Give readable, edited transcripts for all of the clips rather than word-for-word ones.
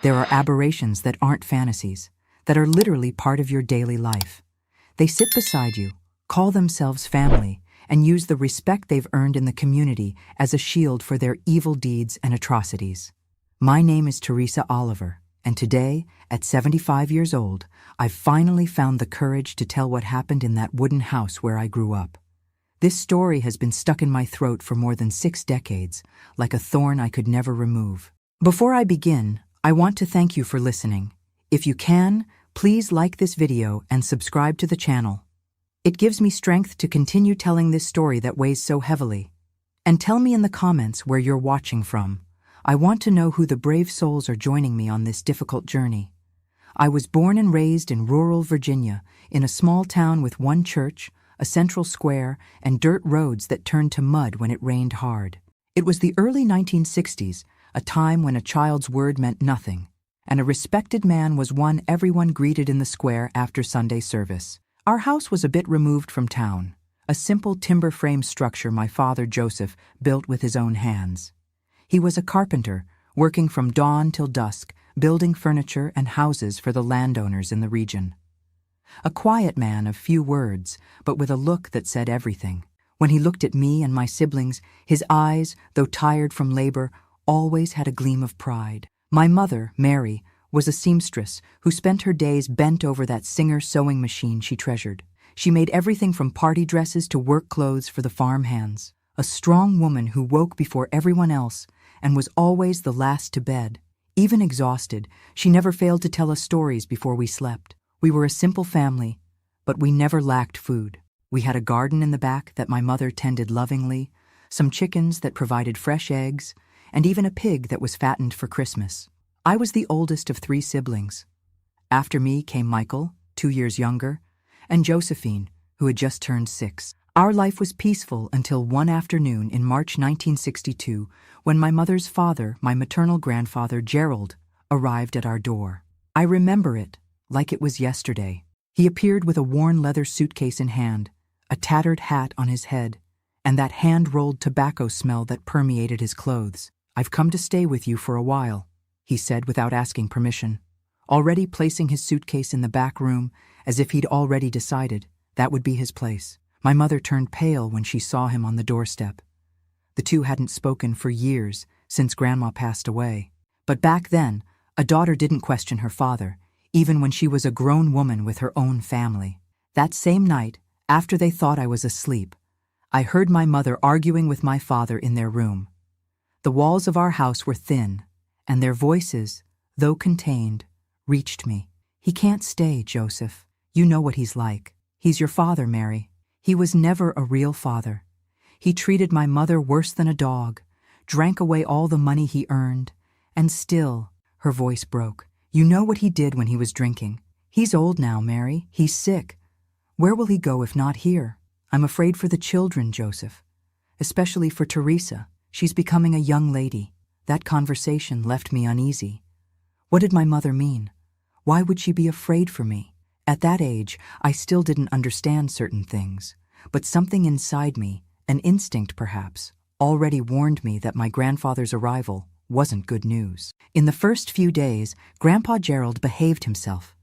There are aberrations that aren't fantasies, that are literally part of your daily life. They sit beside you, call themselves family, and use the respect they've earned in the community as a shield for their evil deeds and atrocities. My name is Teresa Oliver, and today, at 75 years old, I've finally found the courage to tell what happened in that wooden house where I grew up. This story has been stuck in my throat for more than 6 decades, like a thorn I could never remove. Before I begin, I want to thank you for listening. If you can, please like this video and subscribe to the channel. It gives me strength to continue telling this story that weighs so heavily. And tell me in the comments where you're watching from. I want to know who the brave souls are joining me on this difficult journey. I was born and raised in rural Virginia, in a small town with one church, a central square, and dirt roads that turned to mud when it rained hard. It was the early 1960s, a time when a child's word meant nothing, and a respected man was one everyone greeted in the square after Sunday service. Our house was a bit removed from town, a simple timber frame structure my father Joseph built with his own hands. He was a carpenter, working from dawn till dusk, building furniture and houses for the landowners in the region. A quiet man of few words, but with a look that said everything. When he looked at me and my siblings, his eyes, though tired from labor, always had a gleam of pride. My mother, Mary, was a seamstress who spent her days bent over that Singer sewing machine she treasured. She made everything from party dresses to work clothes for the farm hands. A strong woman who woke before everyone else and was always the last to bed. Even exhausted, she never failed to tell us stories before we slept. We were a simple family, but we never lacked food. We had a garden in the back that my mother tended lovingly, some chickens that provided fresh eggs, and even a pig that was fattened for Christmas. I was the oldest of 3 siblings. After me came Michael, 2 years younger, and Josephine, who had just turned 6. Our life was peaceful until one afternoon in March 1962, when my mother's father, my maternal grandfather Gerald, arrived at our door. I remember it like it was yesterday. He appeared with a worn leather suitcase in hand, a tattered hat on his head, and that hand-rolled tobacco smell that permeated his clothes. "I've come to stay with you for a while," he said without asking permission, already placing his suitcase in the back room as if he'd already decided that would be his place. My mother turned pale when she saw him on the doorstep. The two hadn't spoken for years, since Grandma passed away. But back then, a daughter didn't question her father, even when she was a grown woman with her own family. That same night, after they thought I was asleep, I heard my mother arguing with my father in their room. The walls of our house were thin, and their voices, though contained, reached me. "He can't stay, Joseph. You know what he's like. He's your father, Mary. He was never a real father. He treated my mother worse than a dog, drank away all the money he earned, and still," her voice broke, "you know what he did when he was drinking. He's old now, Mary. He's sick. Where will he go if not here? I'm afraid for the children, Joseph. Especially for Teresa. She's becoming a young lady." That conversation left me uneasy. What did my mother mean? Why would she be afraid for me? At that age, I still didn't understand certain things, but something inside me, an instinct perhaps, already warned me that my grandfather's arrival wasn't good news. In the first few days, Grandpa Gerald behaved himself.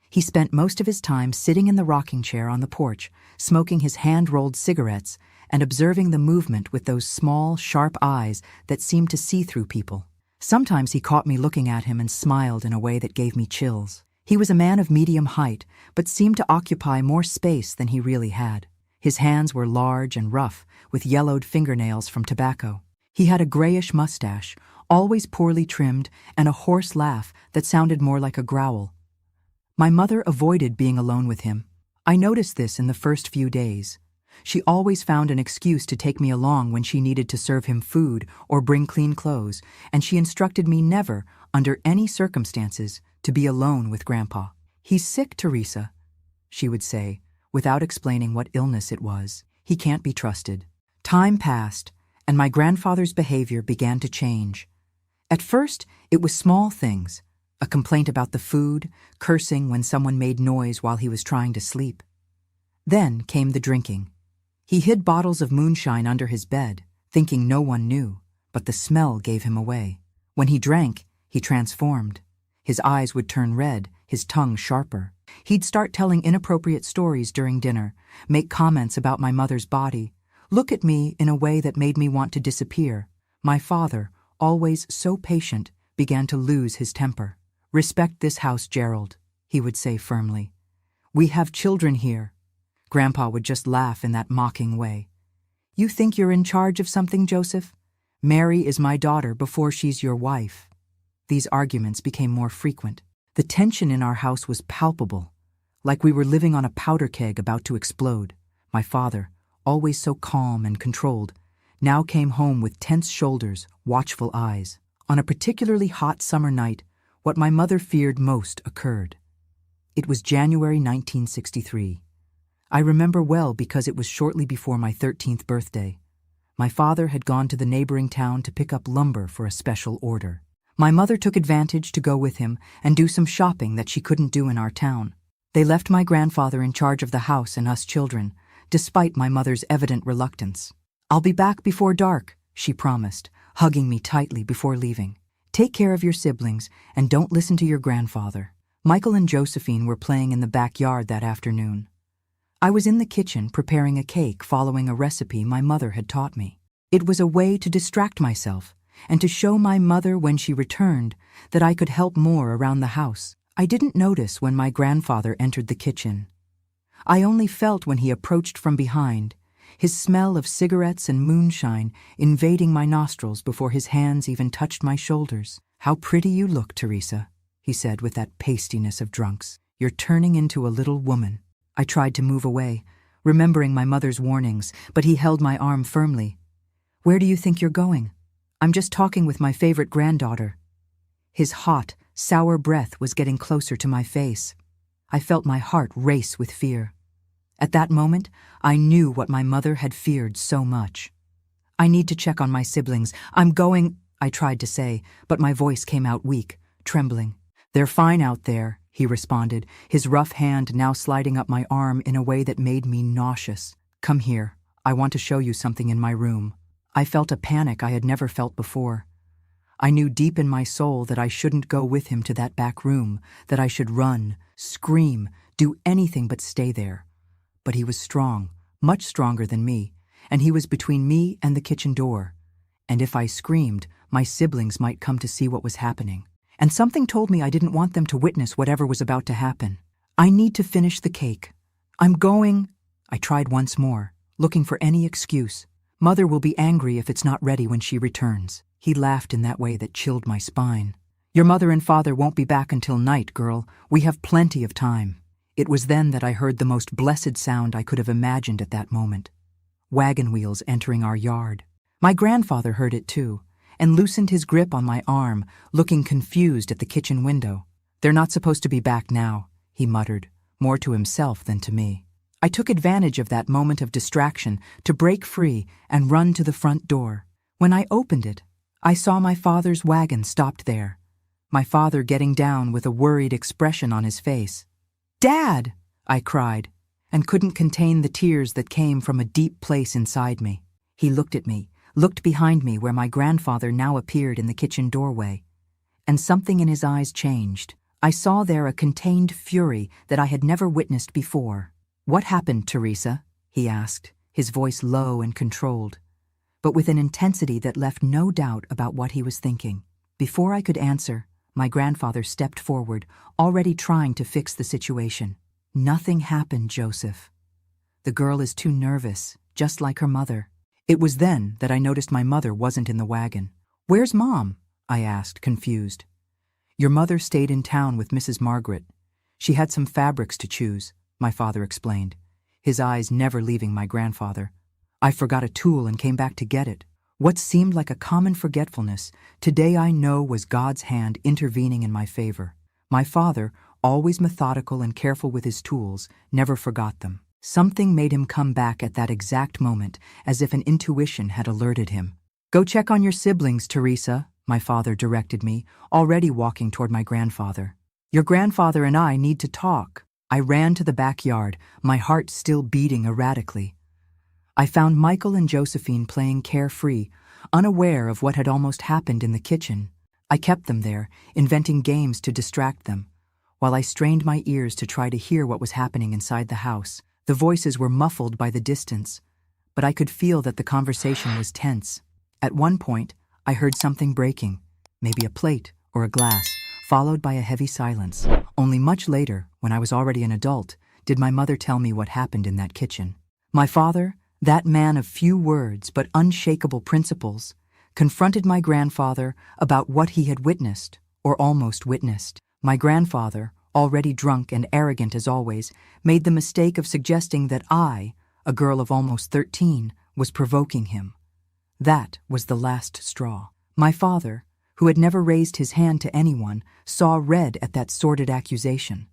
He spent most of his time sitting in the rocking chair on the porch, smoking his hand-rolled cigarettes and observing the movement with those small, sharp eyes that seemed to see through people. Sometimes he caught me looking at him and smiled in a way that gave me chills. He was a man of medium height, but seemed to occupy more space than he really had. His hands were large and rough, with yellowed fingernails from tobacco. He had a grayish mustache, always poorly trimmed, and a hoarse laugh that sounded more like a growl. My mother avoided being alone with him. I noticed this in the first few days. She always found an excuse to take me along when she needed to serve him food or bring clean clothes, and she instructed me never, under any circumstances, to be alone with Grandpa. "He's sick, Teresa," she would say, without explaining what illness it was. "He can't be trusted." Time passed, and my grandfather's behavior began to change. At first, it was small things, a complaint about the food, cursing when someone made noise while he was trying to sleep. Then came the drinking. He hid bottles of moonshine under his bed, thinking no one knew, but the smell gave him away. When he drank, he transformed. His eyes would turn red, his tongue sharper. He'd start telling inappropriate stories during dinner, make comments about my mother's body, look at me in a way that made me want to disappear. My father, always so patient, began to lose his temper. "Respect this house, Gerald," he would say firmly. "We have children here." Grandpa would just laugh in that mocking way. "You think you're in charge of something, Joseph? Mary is my daughter before she's your wife." These arguments became more frequent. The tension in our house was palpable, like we were living on a powder keg about to explode. My father, always so calm and controlled, now came home with tense shoulders, watchful eyes. On a particularly hot summer night, what my mother feared most occurred. It was January 1963. I remember well because it was shortly before my 13th birthday. My father had gone to the neighboring town to pick up lumber for a special order. My mother took advantage to go with him and do some shopping that she couldn't do in our town. They left my grandfather in charge of the house and us children, despite my mother's evident reluctance. "I'll be back before dark," she promised, hugging me tightly before leaving. "Take care of your siblings and don't listen to your grandfather." Michael and Josephine were playing in the backyard that afternoon. I was in the kitchen preparing a cake following a recipe my mother had taught me. It was a way to distract myself and to show my mother when she returned that I could help more around the house. I didn't notice when my grandfather entered the kitchen. I only felt when he approached from behind, his smell of cigarettes and moonshine invading my nostrils before his hands even touched my shoulders. "How pretty you look, Teresa," he said with that pastiness of drunks. "You're turning into a little woman." I tried to move away, remembering my mother's warnings, but he held my arm firmly. "Where do you think you're going?" "I'm just talking with my favorite granddaughter." His hot, sour breath was getting closer to my face. I felt my heart race with fear. At that moment, I knew what my mother had feared so much. "I need to check on my siblings. I'm going," I tried to say, but my voice came out weak, trembling. "They're fine out there," he responded, his rough hand now sliding up my arm in a way that made me nauseous. "Come here. I want to show you something in my room." I felt a panic I had never felt before. I knew deep in my soul that I shouldn't go with him to that back room, that I should run, scream, do anything but stay there. But he was strong, much stronger than me, and he was between me and the kitchen door. And if I screamed, my siblings might come to see what was happening. And something told me I didn't want them to witness whatever was about to happen. "I need to finish the cake. I'm going," I tried once more, looking for any excuse. "Mother will be angry if it's not ready when she returns." He laughed in that way that chilled my spine. "Your mother and father won't be back until night, girl. We have plenty of time." It was then that I heard the most blessed sound I could have imagined at that moment. Wagon wheels entering our yard. My grandfather heard it too, and loosened his grip on my arm, looking confused at the kitchen window. "They're not supposed to be back now," he muttered, more to himself than to me. I took advantage of that moment of distraction to break free and run to the front door. When I opened it, I saw my father's wagon stopped there, my father getting down with a worried expression on his face. "Dad!" I cried, and couldn't contain the tears that came from a deep place inside me. He looked at me, looked behind me where my grandfather now appeared in the kitchen doorway, and something in his eyes changed. I saw there a contained fury that I had never witnessed before. "What happened, Teresa?" he asked, his voice low and controlled, but with an intensity that left no doubt about what he was thinking. Before I could answer, my grandfather stepped forward, already trying to fix the situation. "Nothing happened, Joseph. The girl is too nervous, just like her mother." It was then that I noticed my mother wasn't in the wagon. "Where's Mom?" I asked, confused. "Your mother stayed in town with Mrs. Margaret. She had some fabrics to choose," my father explained, his eyes never leaving my grandfather. "I forgot a tool and came back to get it." What seemed like a common forgetfulness, today I know was God's hand intervening in my favor. My father, always methodical and careful with his tools, never forgot them. Something made him come back at that exact moment, as if an intuition had alerted him. "Go check on your siblings, Teresa," my father directed me, already walking toward my grandfather. "Your grandfather and I need to talk." I ran to the backyard, my heart still beating erratically. I found Michael and Josephine playing carefree, unaware of what had almost happened in the kitchen. I kept them there, inventing games to distract them, while I strained my ears to try to hear what was happening inside the house. The voices were muffled by the distance, but I could feel that the conversation was tense. At one point, I heard something breaking, maybe a plate or a glass, followed by a heavy silence. Only much later, when I was already an adult, did my mother tell me what happened in that kitchen. My father, that man of few words but unshakable principles, confronted my grandfather about what he had witnessed, or almost witnessed. My grandfather, already drunk and arrogant as always, made the mistake of suggesting that I, a girl of almost 13, was provoking him. That was the last straw. My father, who had never raised his hand to anyone, saw red at that sordid accusation.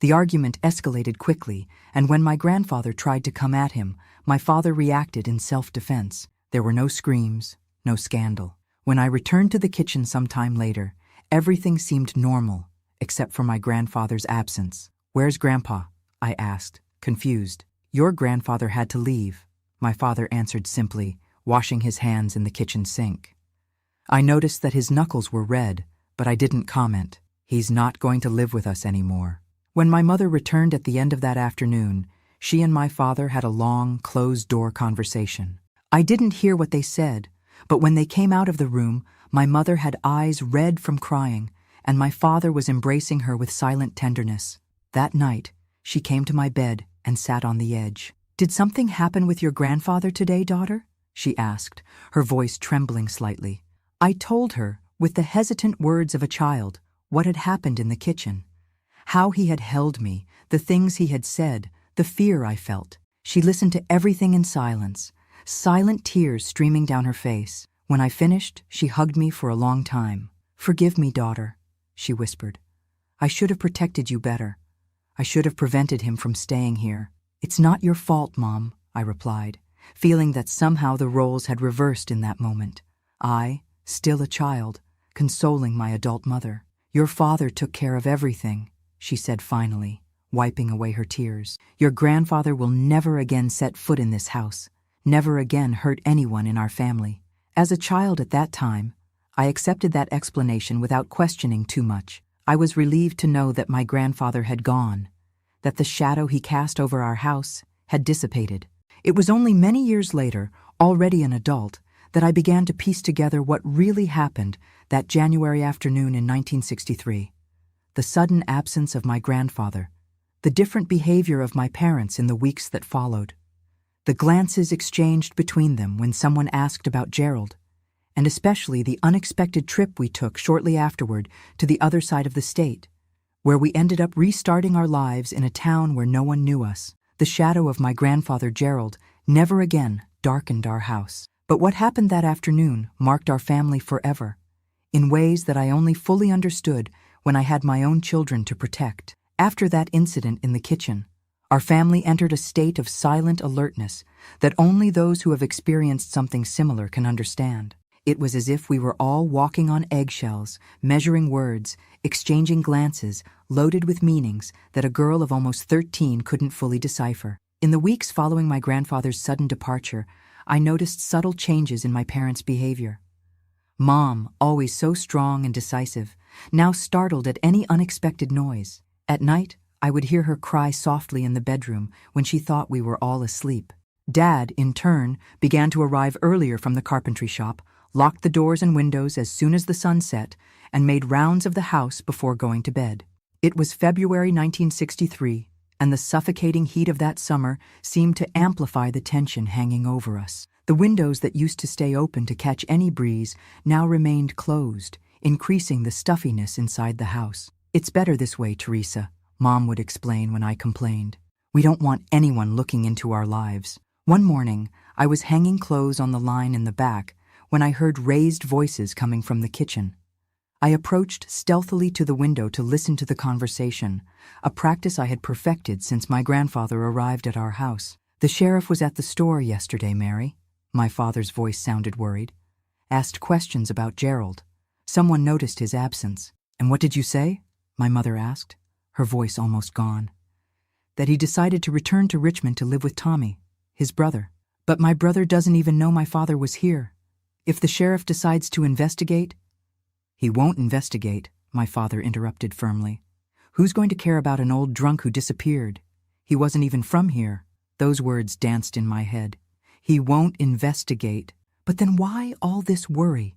The argument escalated quickly, and when my grandfather tried to come at him, my father reacted in self-defense. There were no screams, no scandal. When I returned to the kitchen some time later, everything seemed normal, except for my grandfather's absence. "Where's Grandpa?" I asked, confused. "Your grandfather had to leave," my father answered simply, washing his hands in the kitchen sink. I noticed that his knuckles were red, but I didn't comment. "He's not going to live with us anymore." When my mother returned at the end of that afternoon, she and my father had a long, closed-door conversation. I didn't hear what they said, but when they came out of the room, my mother had eyes red from crying, and my father was embracing her with silent tenderness. That night, she came to my bed and sat on the edge. "Did something happen with your grandfather today, daughter?" she asked, her voice trembling slightly. I told her, with the hesitant words of a child, what had happened in the kitchen. How he had held me, the things he had said, the fear I felt. She listened to everything in silence, silent tears streaming down her face. When I finished, she hugged me for a long time. "Forgive me, daughter," she whispered. "I should have protected you better. I should have prevented him from staying here." "It's not your fault, Mom," I replied, feeling that somehow the roles had reversed in that moment. I, still a child, consoling my adult mother. "Your father took care of everything," she said finally, wiping away her tears. "Your grandfather will never again set foot in this house, never again hurt anyone in our family." As a child at that time, I accepted that explanation without questioning too much. I was relieved to know that my grandfather had gone, that the shadow he cast over our house had dissipated. It was only many years later, already an adult, that I began to piece together what really happened that January afternoon in 1963. The sudden absence of my grandfather, the different behavior of my parents in the weeks that followed, the glances exchanged between them when someone asked about Gerald, and especially the unexpected trip we took shortly afterward to the other side of the state, where we ended up restarting our lives in a town where no one knew us. The shadow of my grandfather Gerald never again darkened our house. But what happened that afternoon marked our family forever, in ways that I only fully understood when I had my own children to protect. After that incident in the kitchen, our family entered a state of silent alertness that only those who have experienced something similar can understand. It was as if we were all walking on eggshells, measuring words, exchanging glances, loaded with meanings that a girl of almost 13 couldn't fully decipher. In the weeks following my grandfather's sudden departure, I noticed subtle changes in my parents' behavior. Mom, always so strong and decisive, now startled at any unexpected noise. At night, I would hear her cry softly in the bedroom when she thought we were all asleep. Dad, in turn, began to arrive earlier from the carpentry shop, locked the doors and windows as soon as the sun set, and made rounds of the house before going to bed. It was February 1963, and the suffocating heat of that summer seemed to amplify the tension hanging over us. The windows that used to stay open to catch any breeze now remained closed, increasing the stuffiness inside the house. "It's better this way, Teresa," Mom would explain when I complained. "We don't want anyone looking into our lives." One morning, I was hanging clothes on the line in the back when I heard raised voices coming from the kitchen. I approached stealthily to the window to listen to the conversation, a practice I had perfected since my grandfather arrived at our house. "The sheriff was at the store yesterday, Mary." My father's voice sounded worried. "Asked questions about Gerald. Someone noticed his absence." "And what did you say?" my mother asked, her voice almost gone. "That he decided to return to Richmond to live with Tommy, his brother. But my brother doesn't even know my father was here. If the sheriff decides to investigate, "He won't investigate," my father interrupted firmly. "Who's going to care about an old drunk who disappeared? He wasn't even from here." Those words danced in my head. He won't investigate. But then why all this worry?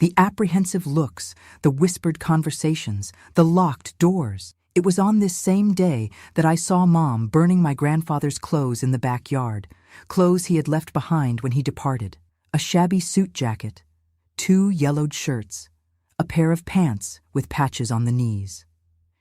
The apprehensive looks, the whispered conversations, the locked doors. It was on this same day that I saw Mom burning my grandfather's clothes in the backyard, clothes he had left behind when he departed. A shabby suit jacket, 2 yellowed shirts, a pair of pants with patches on the knees.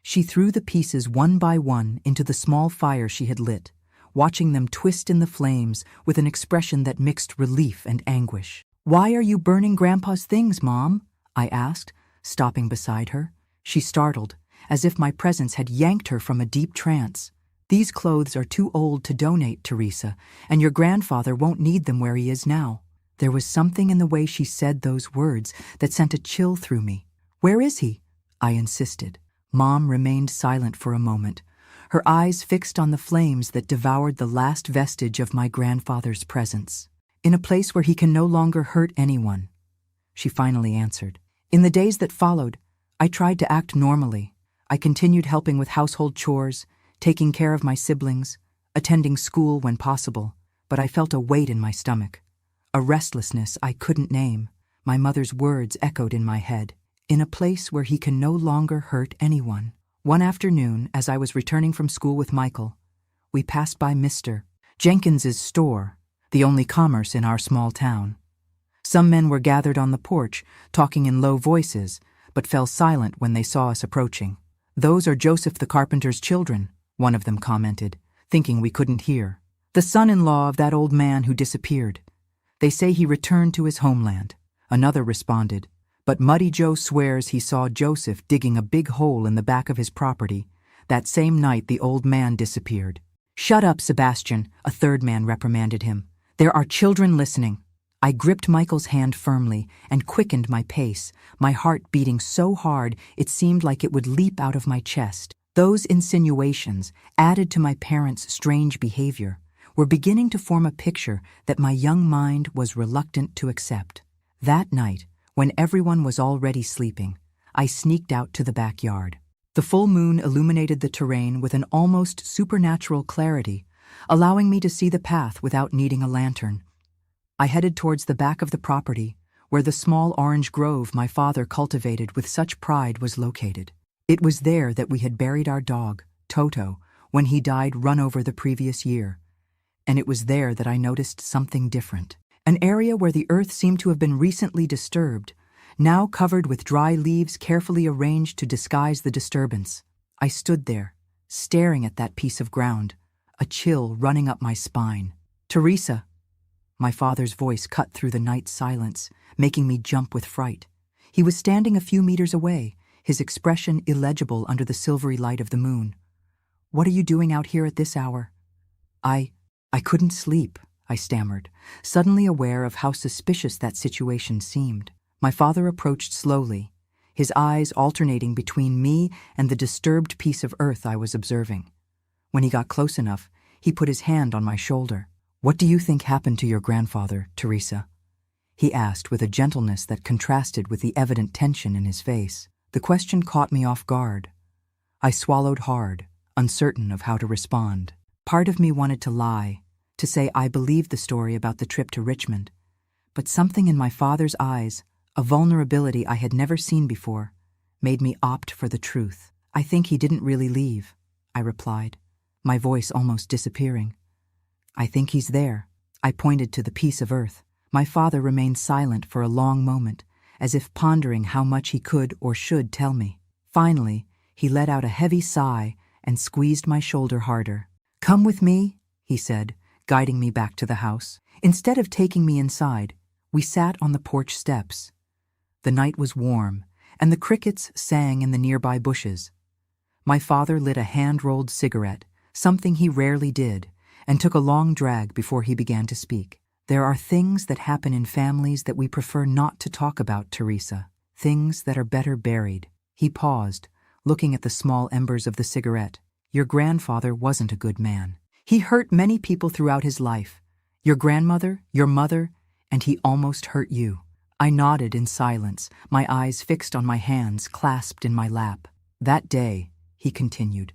She threw the pieces one by one into the small fire she had lit, watching them twist in the flames with an expression that mixed relief and anguish. "Why are you burning Grandpa's things, Mom?" I asked, stopping beside her. She startled, as if my presence had yanked her from a deep trance. "These clothes are too old to donate, Teresa, and your grandfather won't need them where he is now." There was something in the way she said those words that sent a chill through me. "Where is he?" I insisted. Mom remained silent for a moment, her eyes fixed on the flames that devoured the last vestige of my grandfather's presence. "In a place where he can no longer hurt anyone," she finally answered. In the days that followed, I tried to act normally. I continued helping with household chores, taking care of my siblings, attending school when possible, but I felt a weight in my stomach, a restlessness I couldn't name. My mother's words echoed in my head. "In a place where he can no longer hurt anyone." One afternoon, as I was returning from school with Michael, we passed by Mr. Jenkins's store, the only commerce in our small town. Some men were gathered on the porch, talking in low voices, but fell silent when they saw us approaching. "Those are Joseph the carpenter's children," one of them commented, thinking we couldn't hear. "The son-in-law of that old man who disappeared. They say he returned to his homeland." Another responded, "But Muddy Joe swears he saw Joseph digging a big hole in the back of his property that same night the old man disappeared." "Shut up, Sebastian," a third man reprimanded him. "There are children listening." I gripped Michael's hand firmly and quickened my pace, my heart beating so hard it seemed like it would leap out of my chest. Those insinuations, added to my parents' strange behavior, were beginning to form a picture that my young mind was reluctant to accept. That night, when everyone was already sleeping, I sneaked out to the backyard. The full moon illuminated the terrain with an almost supernatural clarity, allowing me to see the path without needing a lantern. I headed towards the back of the property, where the small orange grove my father cultivated with such pride was located. It was there that we had buried our dog, Toto, when he died run over the previous year. And it was there that I noticed something different. An area where the earth seemed to have been recently disturbed, now covered with dry leaves carefully arranged to disguise the disturbance. I stood there, staring at that piece of ground, a chill running up my spine. "Teresa!" My father's voice cut through the night silence, making me jump with fright. He was standing a few meters away, his expression illegible under the silvery light of the moon. "What are you doing out here at this hour?" I couldn't sleep," I stammered, suddenly aware of how suspicious that situation seemed. My father approached slowly, his eyes alternating between me and the disturbed piece of earth I was observing. When he got close enough, he put his hand on my shoulder. "What do you think happened to your grandfather, Teresa?" he asked with a gentleness that contrasted with the evident tension in his face. The question caught me off guard. I swallowed hard, uncertain of how to respond. Part of me wanted to lie, to say I believed the story about the trip to Richmond, but something in my father's eyes, a vulnerability I had never seen before, made me opt for the truth. "I think he didn't really leave," I replied, my voice almost disappearing. "I think he's there." I pointed to the piece of earth. My father remained silent for a long moment, as if pondering how much he could or should tell me. Finally, he let out a heavy sigh and squeezed my shoulder harder. "Come with me," he said, guiding me back to the house. Instead of taking me inside, we sat on the porch steps. The night was warm, and the crickets sang in the nearby bushes. My father lit a hand-rolled cigarette, something he rarely did, and took a long drag before he began to speak. "There are things that happen in families that we prefer not to talk about, Teresa. Things that are better buried." He paused, looking at the small embers of the cigarette. "Your grandfather wasn't a good man. He hurt many people throughout his life. Your grandmother, your mother, and he almost hurt you." I nodded in silence, my eyes fixed on my hands clasped in my lap. That day, he continued,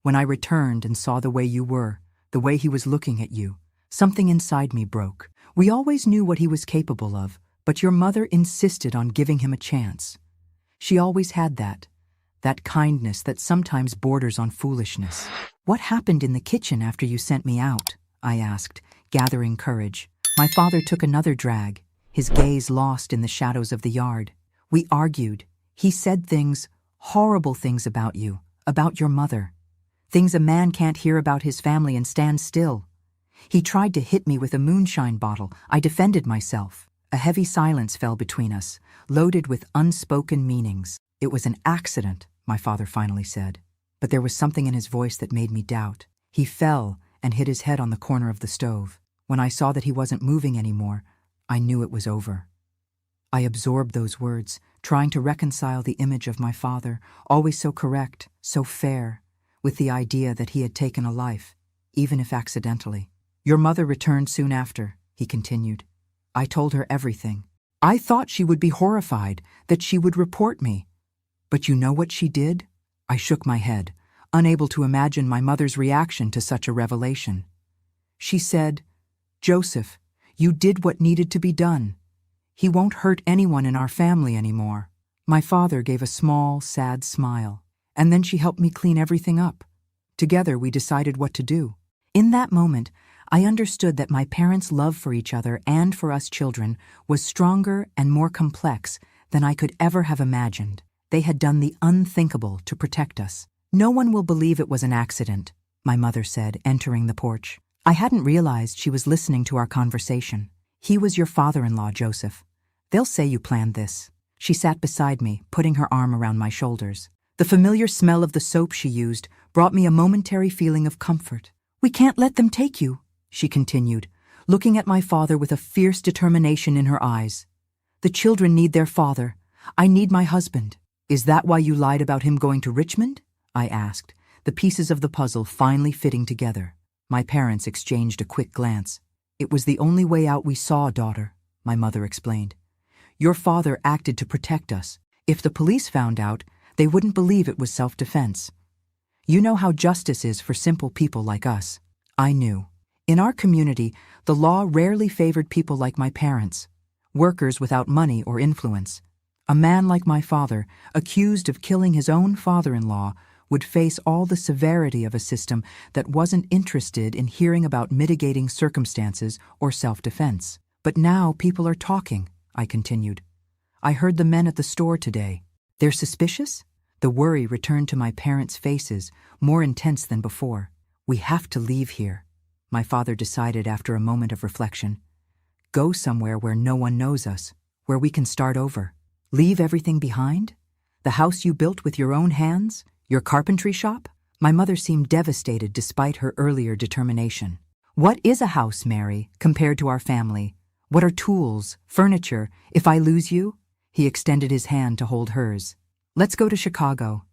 when I returned and saw the way you were, the way he was looking at you, something inside me broke. We always knew what he was capable of, but your mother insisted on giving him a chance. She always had that kindness that sometimes borders on foolishness. What happened in the kitchen after you sent me out? I asked, gathering courage. My father took another drag, his gaze lost in the shadows of the yard. We argued. He said things, horrible things about you, about your mother. Things a man can't hear about his family and stand still. He tried to hit me with a moonshine bottle. I defended myself. A heavy silence fell between us, loaded with unspoken meanings. It was an accident, my father finally said. But there was something in his voice that made me doubt. He fell and hit his head on the corner of the stove. When I saw that he wasn't moving anymore, I knew it was over. I absorbed those words, trying to reconcile the image of my father, always so correct, so fair, with the idea that he had taken a life, even if accidentally. Your mother returned soon after, he continued. I told her everything. I thought she would be horrified, that she would report me. But you know what she did? I shook my head, unable to imagine my mother's reaction to such a revelation. She said, Joseph, you did what needed to be done. He won't hurt anyone in our family anymore. My father gave a small, sad smile, and then she helped me clean everything up. Together we decided what to do. In that moment, I understood that my parents' love for each other and for us children was stronger and more complex than I could ever have imagined. They had done the unthinkable to protect us. No one will believe it was an accident, my mother said, entering the porch. I hadn't realized she was listening to our conversation. He was your father-in-law, Joseph. They'll say you planned this. She sat beside me, putting her arm around my shoulders. The familiar smell of the soap she used brought me a momentary feeling of comfort. We can't let them take you, she continued, looking at my father with a fierce determination in her eyes. The children need their father. I need my husband. Is that why you lied about him going to Richmond? I asked, the pieces of the puzzle finally fitting together. My parents exchanged a quick glance. It was the only way out we saw, daughter, my mother explained. Your father acted to protect us. If the police found out, they wouldn't believe it was self-defense. You know how justice is for simple people like us. I knew. In our community, the law rarely favored people like my parents, workers without money or influence. A man like my father, accused of killing his own father-in-law, would face all the severity of a system that wasn't interested in hearing about mitigating circumstances or self-defense. But now people are talking, I continued. I heard the men at the store today. They're suspicious? The worry returned to my parents' faces, more intense than before. We have to leave here, my father decided after a moment of reflection. Go somewhere where no one knows us, where we can start over. Leave everything behind? The house you built with your own hands? Your carpentry shop? My mother seemed devastated despite her earlier determination. What is a house, Mary, compared to our family? What are tools, furniture, if I lose you? He extended his hand to hold hers. Let's go to Chicago.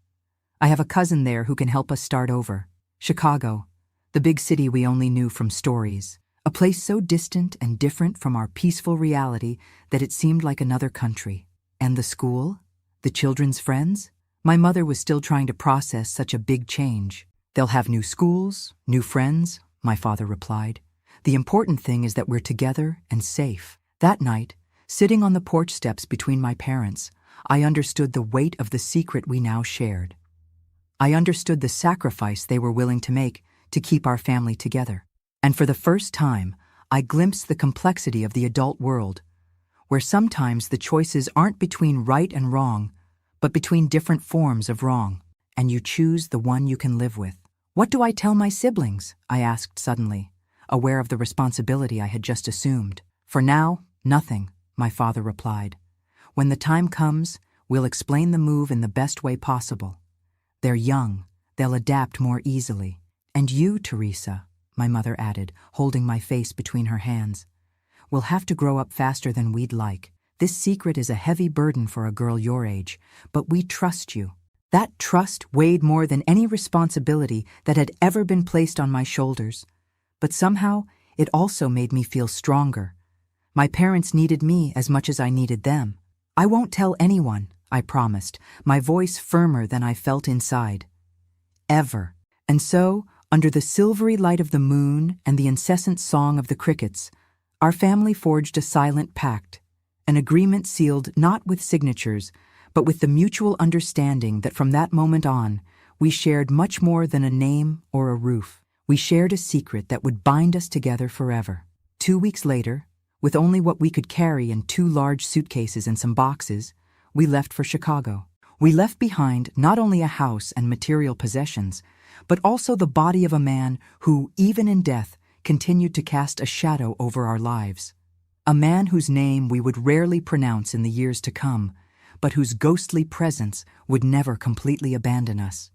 I have a cousin there who can help us start over. Chicago, the big city we only knew from stories. A place so distant and different from our peaceful reality that it seemed like another country. And the school? The children's friends? My mother was still trying to process such a big change. They'll have new schools, new friends, my father replied. The important thing is that we're together and safe. That night, sitting on the porch steps between my parents, I understood the weight of the secret we now shared. I understood the sacrifice they were willing to make to keep our family together. And for the first time, I glimpsed the complexity of the adult world, where sometimes the choices aren't between right and wrong, but between different forms of wrong, and you choose the one you can live with. What do I tell my siblings? I asked suddenly, aware of the responsibility I had just assumed. For now, nothing, my father replied. When the time comes, we'll explain the move in the best way possible. They're young, they'll adapt more easily. And you, Teresa, my mother added, holding my face between her hands, will have to grow up faster than we'd like. This secret is a heavy burden for a girl your age, but we trust you. That trust weighed more than any responsibility that had ever been placed on my shoulders. But somehow, it also made me feel stronger. My parents needed me as much as I needed them. I won't tell anyone, I promised, my voice firmer than I felt inside. Ever. And so, under the silvery light of the moon and the incessant song of the crickets, our family forged a silent pact, an agreement sealed not with signatures, but with the mutual understanding that from that moment on, we shared much more than a name or a roof. We shared a secret that would bind us together forever. 2 weeks later, with only what we could carry in 2 large suitcases and some boxes, we left for Chicago. We left behind not only a house and material possessions, but also the body of a man who, even in death, continued to cast a shadow over our lives. A man whose name we would rarely pronounce in the years to come, but whose ghostly presence would never completely abandon us.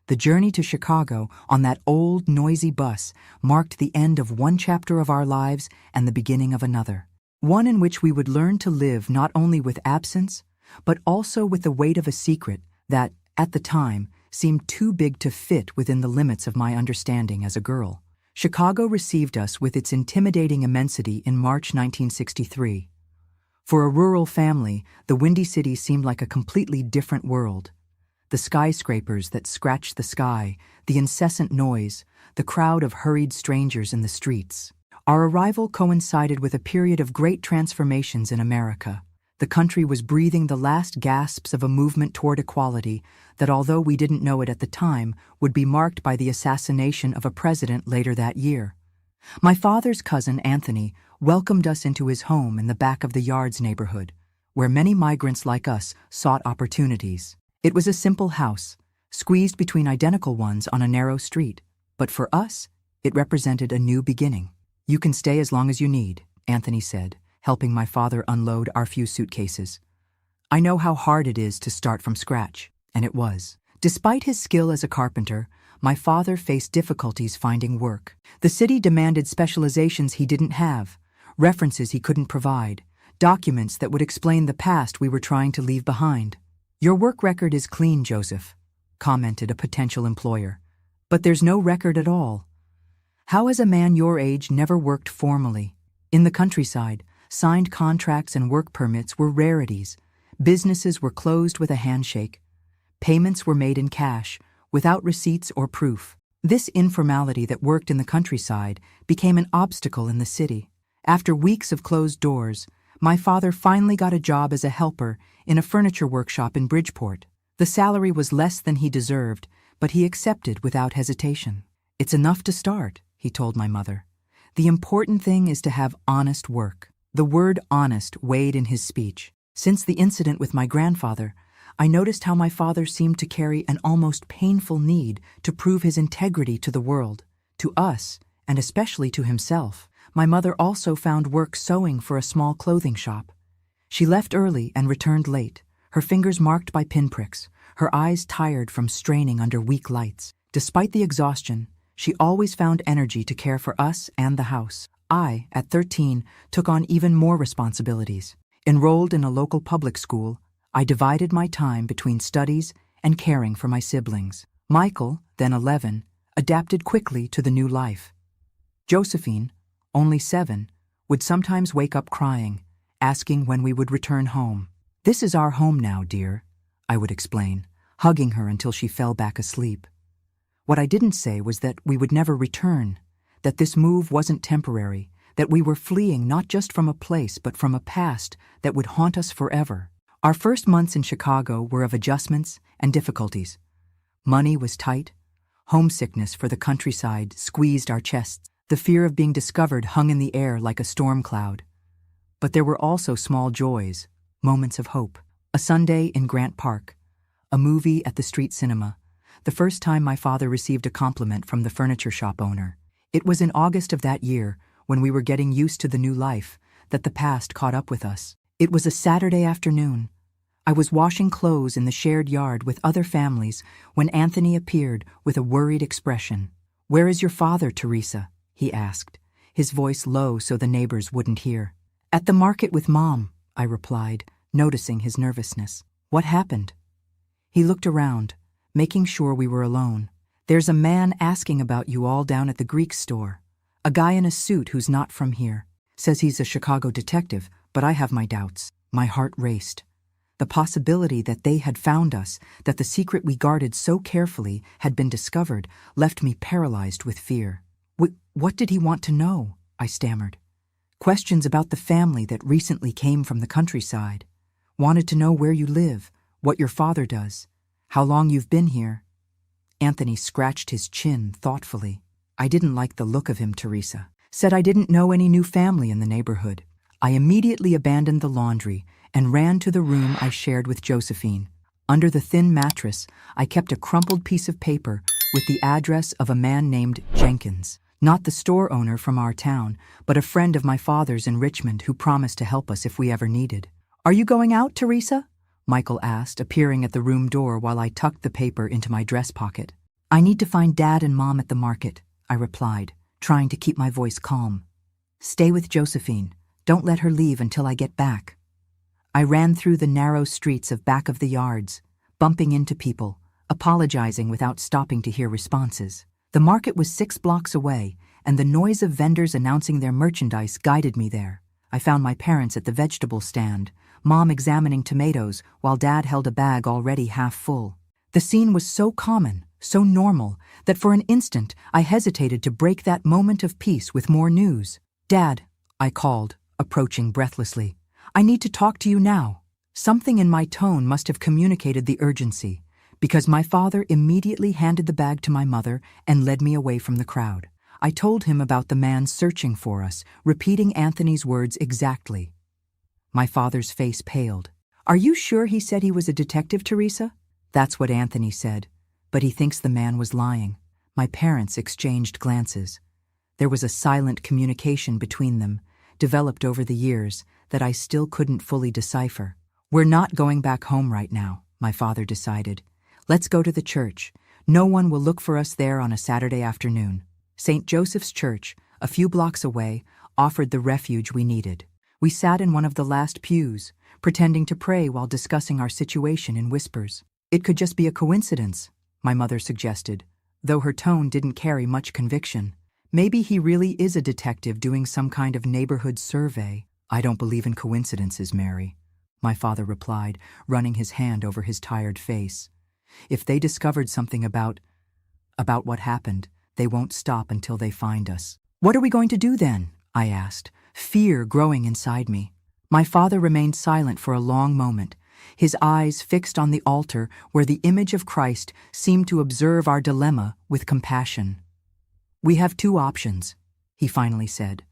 The journey to Chicago on that old, noisy bus marked the end of one chapter of our lives and the beginning of another. One in which we would learn to live not only with absence, but also with the weight of a secret that, at the time, seemed too big to fit within the limits of my understanding as a girl. Chicago received us with its intimidating immensity in March 1963. For a rural family, the Windy City seemed like a completely different world. The skyscrapers that scratched the sky, the incessant noise, the crowd of hurried strangers in the streets. Our arrival coincided with a period of great transformations in America. The country was breathing the last gasps of a movement toward equality that, although we didn't know it at the time, would be marked by the assassination of a president later that year. My father's cousin, Anthony, welcomed us into his home in the back of the Yards neighborhood, where many migrants like us sought opportunities. It was a simple house, squeezed between identical ones on a narrow street, but for us, it represented a new beginning. "You can stay as long as you need," Anthony said, helping my father unload our few suitcases. "I know how hard it is to start from scratch," and it was. Despite his skill as a carpenter, my father faced difficulties finding work. The city demanded specializations he didn't have, references he couldn't provide, documents that would explain the past we were trying to leave behind. "Your work record is clean, Joseph," commented a potential employer. "But there's no record at all. How has a man your age never worked formally? In the countryside, signed contracts and work permits were rarities. Businesses were closed with a handshake. Payments were made in cash, without receipts or proof. This informality that worked in the countryside became an obstacle in the city. After weeks of closed doors, my father finally got a job as a helper in a furniture workshop in Bridgeport. The salary was less than he deserved, but he accepted without hesitation. "It's enough to start," he told my mother. "The important thing is to have honest work." The word honest weighed in his speech. Since the incident with my grandfather, I noticed how my father seemed to carry an almost painful need to prove his integrity to the world, to us, and especially to himself. My mother also found work sewing for a small clothing shop. She left early and returned late, her fingers marked by pinpricks, her eyes tired from straining under weak lights. Despite the exhaustion, she always found energy to care for us and the house. I, at 13, took on even more responsibilities. Enrolled in a local public school, I divided my time between studies and caring for my siblings. Michael, then 11, adapted quickly to the new life. Josephine, only 7, would sometimes wake up crying, asking when we would return home. "This is our home now, dear," I would explain, hugging her until she fell back asleep. What I didn't say was that we would never return, that this move wasn't temporary, that we were fleeing not just from a place but from a past that would haunt us forever. Our first months in Chicago were of adjustments and difficulties. Money was tight. Homesickness for the countryside squeezed our chests. The fear of being discovered hung in the air like a storm cloud. But there were also small joys, moments of hope. A Sunday in Grant Park, a movie at the street cinema, the first time my father received a compliment from the furniture shop owner. It was in August of that year, when we were getting used to the new life, that the past caught up with us. It was a Saturday afternoon. I was washing clothes in the shared yard with other families when Anthony appeared with a worried expression. "Where is your father, Teresa?" he asked, his voice low so the neighbors wouldn't hear. "At the market with Mom," I replied, noticing his nervousness. "What happened?" He looked around, making sure we were alone. "There's a man asking about you all down at the Greek store. A guy in a suit who's not from here. Says he's a Chicago detective, but I have my doubts. My heart raced. The possibility that they had found us, that the secret we guarded so carefully had been discovered, left me paralyzed with fear. What did he want to know? I stammered. Questions about the family that recently came from the countryside. Wanted to know where you live, what your father does, how long you've been here. Anthony scratched his chin thoughtfully. I didn't like the look of him, Teresa. Said I didn't know any new family in the neighborhood. I immediately abandoned the laundry and ran to the room I shared with Josephine. Under the thin mattress, I kept a crumpled piece of paper with the address of a man named Jenkins. Not the store owner from our town, but a friend of my father's in Richmond who promised to help us if we ever needed. Are you going out, Teresa? Michael asked, appearing at the room door while I tucked the paper into my dress pocket. I need to find Dad and Mom at the market, I replied, trying to keep my voice calm. Stay with Josephine. Don't let her leave until I get back. I ran through the narrow streets of back of the yards, bumping into people, apologizing without stopping to hear responses. The market was 6 blocks away, and the noise of vendors announcing their merchandise guided me there. I found my parents at the vegetable stand, Mom examining tomatoes while Dad held a bag already half full. The scene was so common, so normal, that for an instant I hesitated to break that moment of peace with more news. Dad, I called, approaching breathlessly. I need to talk to you now. Something in my tone must have communicated the urgency, because my father immediately handed the bag to my mother and led me away from the crowd. I told him about the man searching for us, repeating Anthony's words exactly. My father's face paled. Are you sure he said he was a detective, Teresa? That's what Anthony said, but he thinks the man was lying. My parents exchanged glances. There was a silent communication between them, developed over the years, that I still couldn't fully decipher. We're not going back home right now, my father decided. Let's go to the church. No one will look for us there on a Saturday afternoon. St. Joseph's Church, a few blocks away, offered the refuge we needed. We sat in one of the last pews, pretending to pray while discussing our situation in whispers. It could just be a coincidence, my mother suggested, though her tone didn't carry much conviction. Maybe he really is a detective doing some kind of neighborhood survey. I don't believe in coincidences, Mary, my father replied, running his hand over his tired face. If they discovered something about what happened, they won't stop until they find us. What are we going to do then? I asked, fear growing inside me. My father remained silent for a long moment, his eyes fixed on the altar where the image of Christ seemed to observe our dilemma with compassion. We have 2 options, he finally said.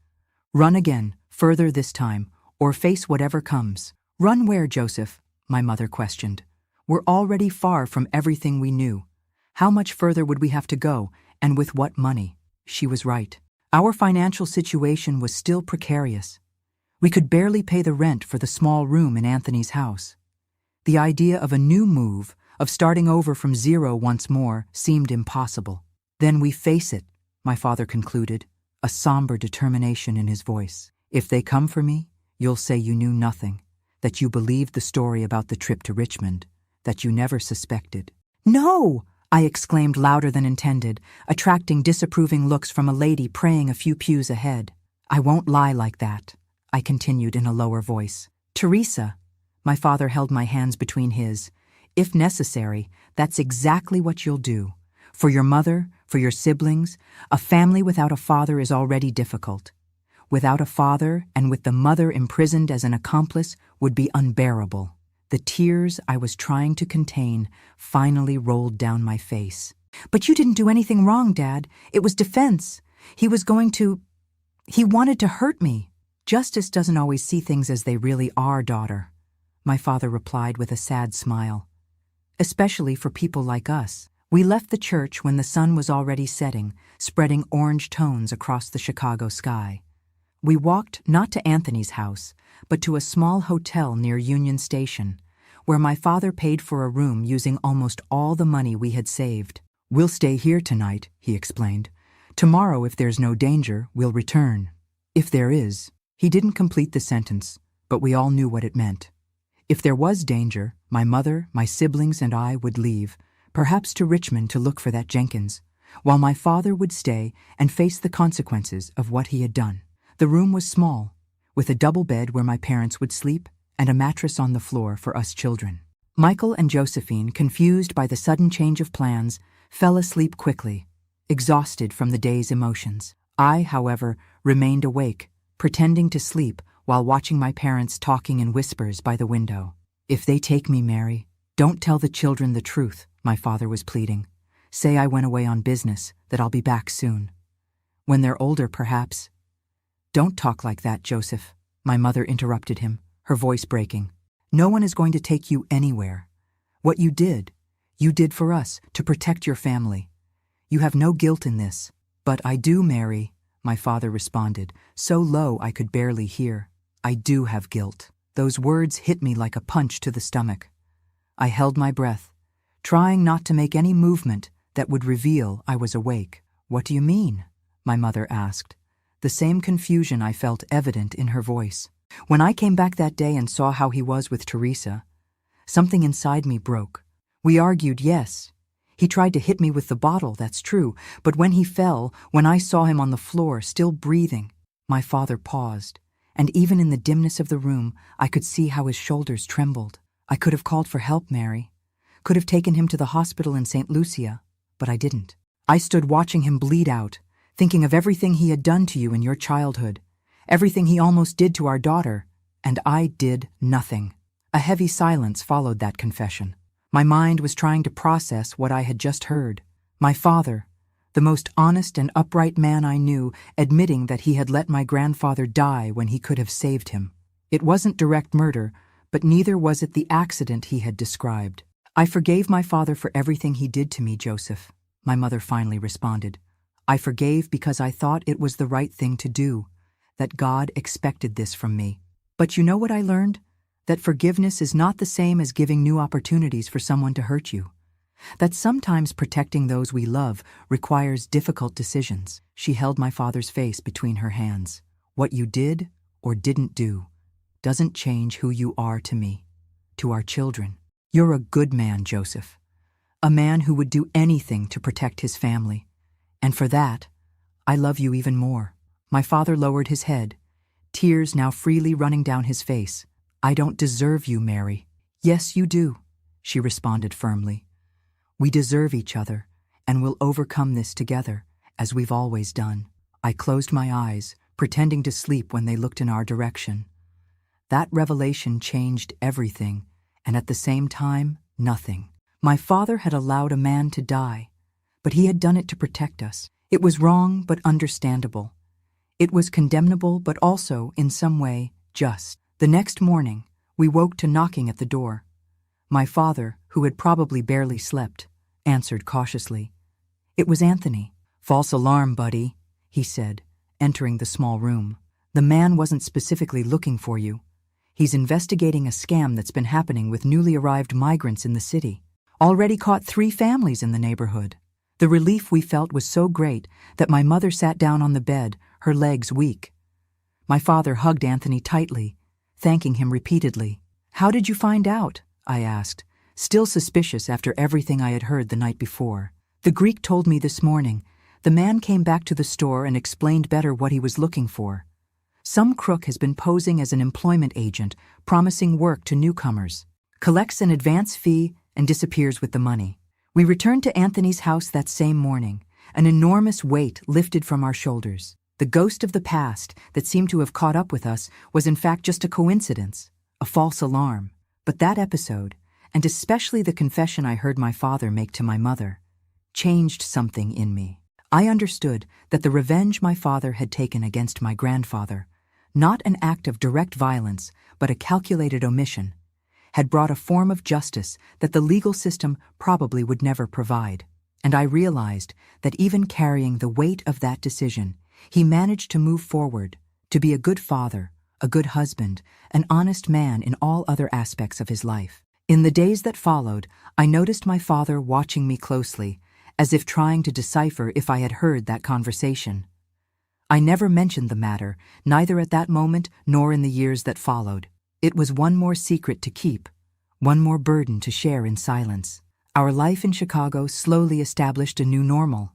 Run again, further this time, or face whatever comes. Run where, Joseph? My mother questioned. We're already far from everything we knew. How much further would we have to go, and with what money? She was right. Our financial situation was still precarious. We could barely pay the rent for the small room in Anthony's house. The idea of a new move, of starting over from zero once more, seemed impossible. Then we face it, my father concluded, a somber determination in his voice. If they come for me, you'll say you knew nothing, that you believed the story about the trip to Richmond, that you never suspected. No! I exclaimed louder than intended, attracting disapproving looks from a lady praying a few pews ahead. I won't lie like that, I continued in a lower voice. Teresa, my father held my hands between his. If necessary, that's exactly what you'll do. For your mother, for your siblings, a family without a father is already difficult. Without a father, and with the mother imprisoned as an accomplice, would be unbearable. The tears I was trying to contain finally rolled down my face. But you didn't do anything wrong, Dad. It was defense. He wanted to hurt me. Justice doesn't always see things as they really are, daughter, my father replied with a sad smile. Especially for people like us. We left the church when the sun was already setting, spreading orange tones across the Chicago sky. We walked not to Anthony's house, but to a small hotel near Union Station, where my father paid for a room using almost all the money we had saved. We'll stay here tonight, he explained. Tomorrow, if there's no danger, we'll return. If there is, he didn't complete the sentence, but we all knew what it meant. If there was danger, my mother, my siblings, and I would leave, perhaps to Richmond to look for that Jenkins, while my father would stay and face the consequences of what he had done. The room was small, with a double bed where my parents would sleep and a mattress on the floor for us children. Michael and Josephine, confused by the sudden change of plans, fell asleep quickly, exhausted from the day's emotions. I, however, remained awake, pretending to sleep while watching my parents talking in whispers by the window. "If they take me, Mary, don't tell the children the truth," my father was pleading. "Say I went away on business, that I'll be back soon. When they're older, perhaps." "Don't talk like that, Joseph," my mother interrupted him, her voice breaking. "No one is going to take you anywhere. What you did for us, to protect your family. You have no guilt in this." "But I do, Mary," my father responded, so low I could barely hear. "I do have guilt." Those words hit me like a punch to the stomach. I held my breath, trying not to make any movement that would reveal I was awake. "What do you mean?" my mother asked, the same confusion I felt evident in her voice. When I came back that day and saw how he was with Teresa, something inside me broke. We argued, yes. He tried to hit me with the bottle, that's true, but when he fell, when I saw him on the floor, still breathing, my father paused, and even in the dimness of the room, I could see how his shoulders trembled. "I could have called for help, Mary. Could have taken him to the hospital in St. Lucia, but I didn't. I stood watching him bleed out, thinking of everything he had done to you in your childhood, everything he almost did to our daughter, and I did nothing." A heavy silence followed that confession. My mind was trying to process what I had just heard. My father, the most honest and upright man I knew, admitting that he had let my grandfather die when he could have saved him. It wasn't direct murder, but neither was it the accident he had described. "I forgave my father for everything he did to me, Joseph," my mother finally responded. "I forgave because I thought it was the right thing to do, that God expected this from me. But you know what I learned? That forgiveness is not the same as giving new opportunities for someone to hurt you. That sometimes protecting those we love requires difficult decisions." She held my father's face between her hands. "What you did or didn't do doesn't change who you are to me, to our children. You're a good man, Joseph. A man who would do anything to protect his family. And for that, I love you even more." My father lowered his head, tears now freely running down his face. "I don't deserve you, Mary." "Yes, you do," she responded firmly. "We deserve each other, and we'll overcome this together, as we've always done." I closed my eyes, pretending to sleep when they looked in our direction. That revelation changed everything, and at the same time, nothing. My father had allowed a man to die, but he had done it to protect us. It was wrong, but understandable. It was condemnable, but also, in some way, just. The next morning, we woke to knocking at the door. My father, who had probably barely slept, answered cautiously. It was Anthony. "False alarm, buddy," he said, entering the small room. "The man wasn't specifically looking for you. He's investigating a scam that's been happening with newly arrived migrants in the city. Already caught 3 families in the neighborhood." The relief we felt was so great that my mother sat down on the bed, her legs weak. My father hugged Anthony tightly, thanking him repeatedly. "How did you find out?" I asked, still suspicious after everything I had heard the night before. "The Greek told me this morning. The man came back to the store and explained better what he was looking for. Some crook has been posing as an employment agent, promising work to newcomers, collects an advance fee, and disappears with the money." We returned to Anthony's house that same morning, an enormous weight lifted from our shoulders. The ghost of the past that seemed to have caught up with us was in fact just a coincidence, a false alarm. But that episode, and especially the confession I heard my father make to my mother, changed something in me. I understood that the revenge my father had taken against my grandfather, not an act of direct violence, but a calculated omission, had brought a form of justice that the legal system probably would never provide. And I realized that even carrying the weight of that decision, he managed to move forward, to be a good father, a good husband, an honest man in all other aspects of his life. In the days that followed, I noticed my father watching me closely, as if trying to decipher if I had heard that conversation. I never mentioned the matter, neither at that moment nor in the years that followed. It was one more secret to keep, one more burden to share in silence. Our life in Chicago slowly established a new normal.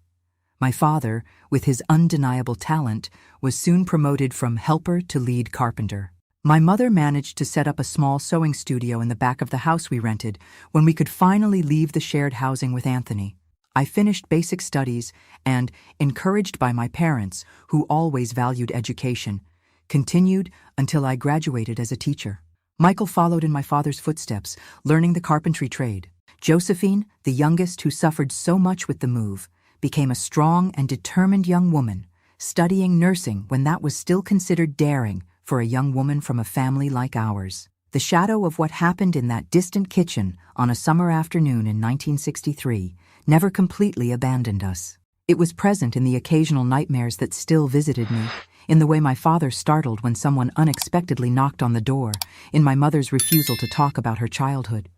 My father, with his undeniable talent, was soon promoted from helper to lead carpenter. My mother managed to set up a small sewing studio in the back of the house we rented when we could finally leave the shared housing with Anthony. I finished basic studies and, encouraged by my parents, who always valued education, continued until I graduated as a teacher. Michael followed in my father's footsteps, learning the carpentry trade. Josephine, the youngest who suffered so much with the move, became a strong and determined young woman, studying nursing when that was still considered daring for a young woman from a family like ours. The shadow of what happened in that distant kitchen on a summer afternoon in 1963 never completely abandoned us. It was present in the occasional nightmares that still visited me, in the way my father startled when someone unexpectedly knocked on the door, in my mother's refusal to talk about her childhood.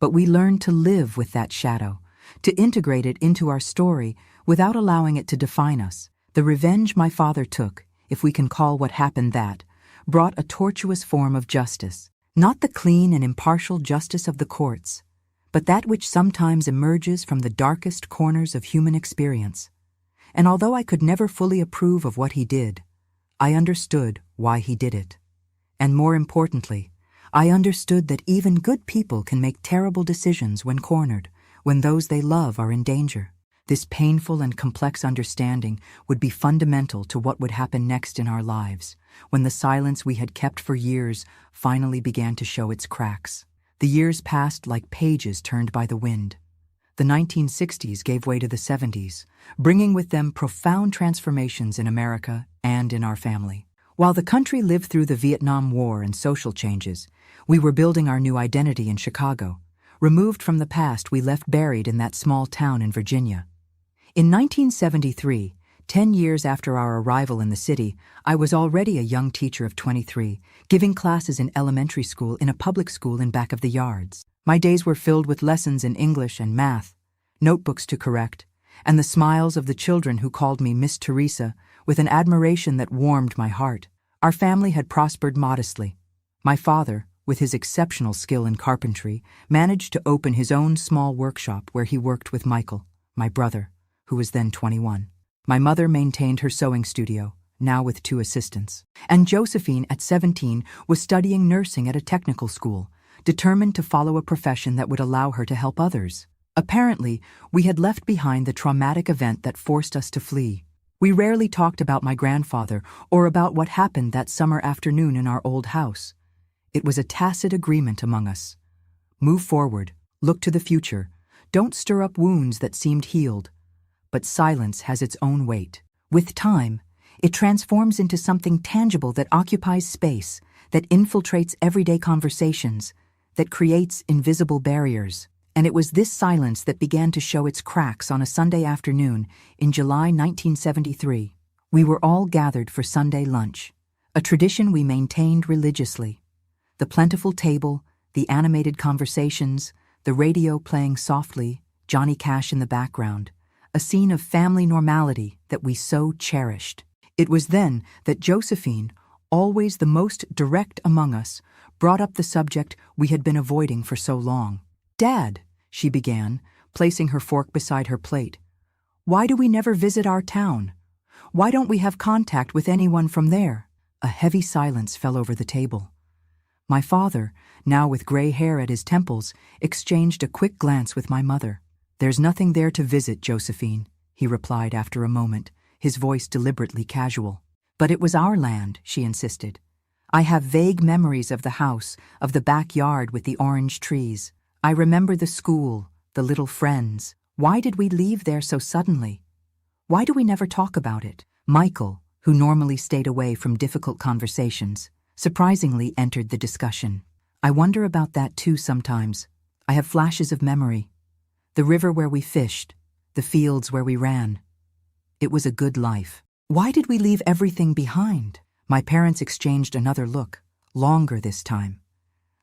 But we learned to live with that shadow, to integrate it into our story without allowing it to define us. The revenge my father took, if we can call what happened that, brought a tortuous form of justice. Not the clean and impartial justice of the courts, but that which sometimes emerges from the darkest corners of human experience. And although I could never fully approve of what he did, I understood why he did it. And more importantly, I understood that even good people can make terrible decisions when cornered, when those they love are in danger. This painful and complex understanding would be fundamental to what would happen next in our lives, when the silence we had kept for years finally began to show its cracks. The years passed like pages turned by the wind. The 1960s gave way to the 70s, bringing with them profound transformations in America and in our family. While the country lived through the Vietnam War and social changes, we were building our new identity in Chicago. Removed from the past we left buried in that small town in Virginia. In 1973, 10 years after our arrival in the city, I was already a young teacher of 23, giving classes in elementary school in a public school in back of the yards. My days were filled with lessons in English and math, notebooks to correct, and the smiles of the children who called me Miss Teresa with an admiration that warmed my heart. Our family had prospered modestly. My father, with his exceptional skill in carpentry, managed to open his own small workshop where he worked with Michael, my brother, who was then 21. My mother maintained her sewing studio, now with 2 assistants. And Josephine, at 17, was studying nursing at a technical school, determined to follow a profession that would allow her to help others. Apparently, we had left behind the traumatic event that forced us to flee. We rarely talked about my grandfather or about what happened that summer afternoon in our old house. It was a tacit agreement among us. Move forward, look to the future, don't stir up wounds that seemed healed. But silence has its own weight. With time, it transforms into something tangible that occupies space, that infiltrates everyday conversations, that creates invisible barriers. And it was this silence that began to show its cracks on a Sunday afternoon in July 1973. We were all gathered for Sunday lunch, a tradition we maintained religiously. The plentiful table, the animated conversations, the radio playing softly, Johnny Cash in the background, a scene of family normality that we so cherished. It was then that Josephine, always the most direct among us, brought up the subject we had been avoiding for so long. "Dad," she began, placing her fork beside her plate, "why do we never visit our town? Why don't we have contact with anyone from there?" A heavy silence fell over the table. My father, now with gray hair at his temples, exchanged a quick glance with my mother. "There's nothing there to visit, Josephine," he replied after a moment, his voice deliberately casual. "But it was our land," she insisted. "I have vague memories of the house, of the backyard with the orange trees. I remember the school, the little friends. Why did we leave there so suddenly? Why do we never talk about it?" Michael, who normally stayed away from difficult conversations, surprisingly entered the discussion. "I wonder about that too sometimes. I have flashes of memory. The river where we fished, the fields where we ran. It was a good life. Why did we leave everything behind?" My parents exchanged another look, longer this time.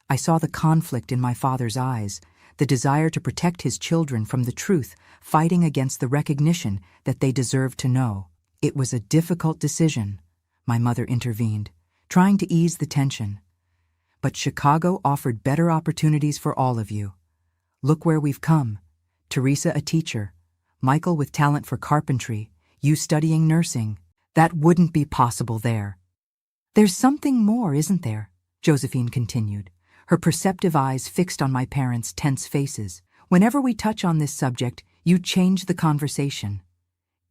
I saw the conflict in my father's eyes, the desire to protect his children from the truth, fighting against the recognition that they deserved to know. "It was a difficult decision," my mother intervened, trying to ease the tension. "But Chicago offered better opportunities for all of you. Look where we've come. Teresa a teacher, Michael with talent for carpentry, you studying nursing. That wouldn't be possible there. There's something more, isn't there? Josephine continued, her perceptive eyes fixed on my parents' tense faces. Whenever we touch on this subject, you change the conversation.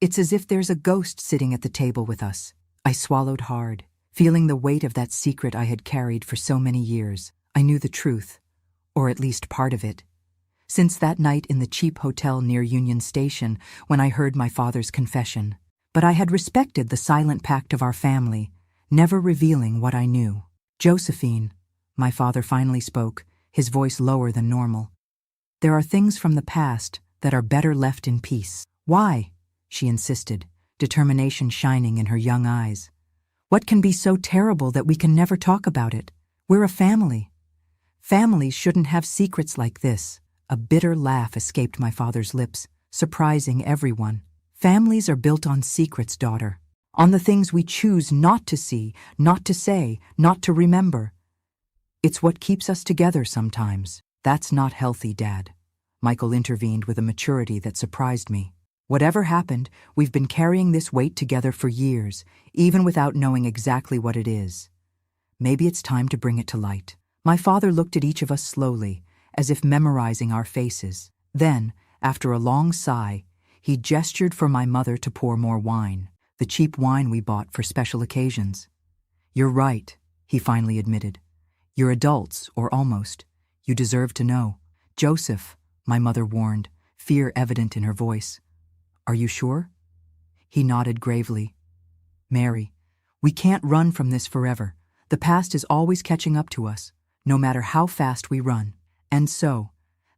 It's as if there's a ghost sitting at the table with us. I swallowed hard, feeling the weight of that secret I had carried for so many years. I knew the truth, or at least part of it. Since that night in the cheap hotel near Union Station when I heard my father's confession. But I had respected the silent pact of our family, never revealing what I knew. Josephine, my father finally spoke, his voice lower than normal. There are things from the past that are better left in peace. Why? She insisted, determination shining in her young eyes. What can be so terrible that we can never talk about it? We're a family. Families shouldn't have secrets like this. A bitter laugh escaped my father's lips, surprising everyone. Families are built on secrets, daughter. On the things we choose not to see, not to say, not to remember. It's what keeps us together sometimes. That's not healthy, Dad. Michael intervened with a maturity that surprised me. Whatever happened, we've been carrying this weight together for years, even without knowing exactly what it is. Maybe it's time to bring it to light. My father looked at each of us slowly, as if memorizing our faces. Then, after a long sigh, he gestured for my mother to pour more wine, the cheap wine we bought for special occasions. You're right, he finally admitted. You're adults, or almost. You deserve to know. Joseph, my mother warned, fear evident in her voice. Are you sure? He nodded gravely. Mary, we can't run from this forever. The past is always catching up to us, no matter how fast we run. And so,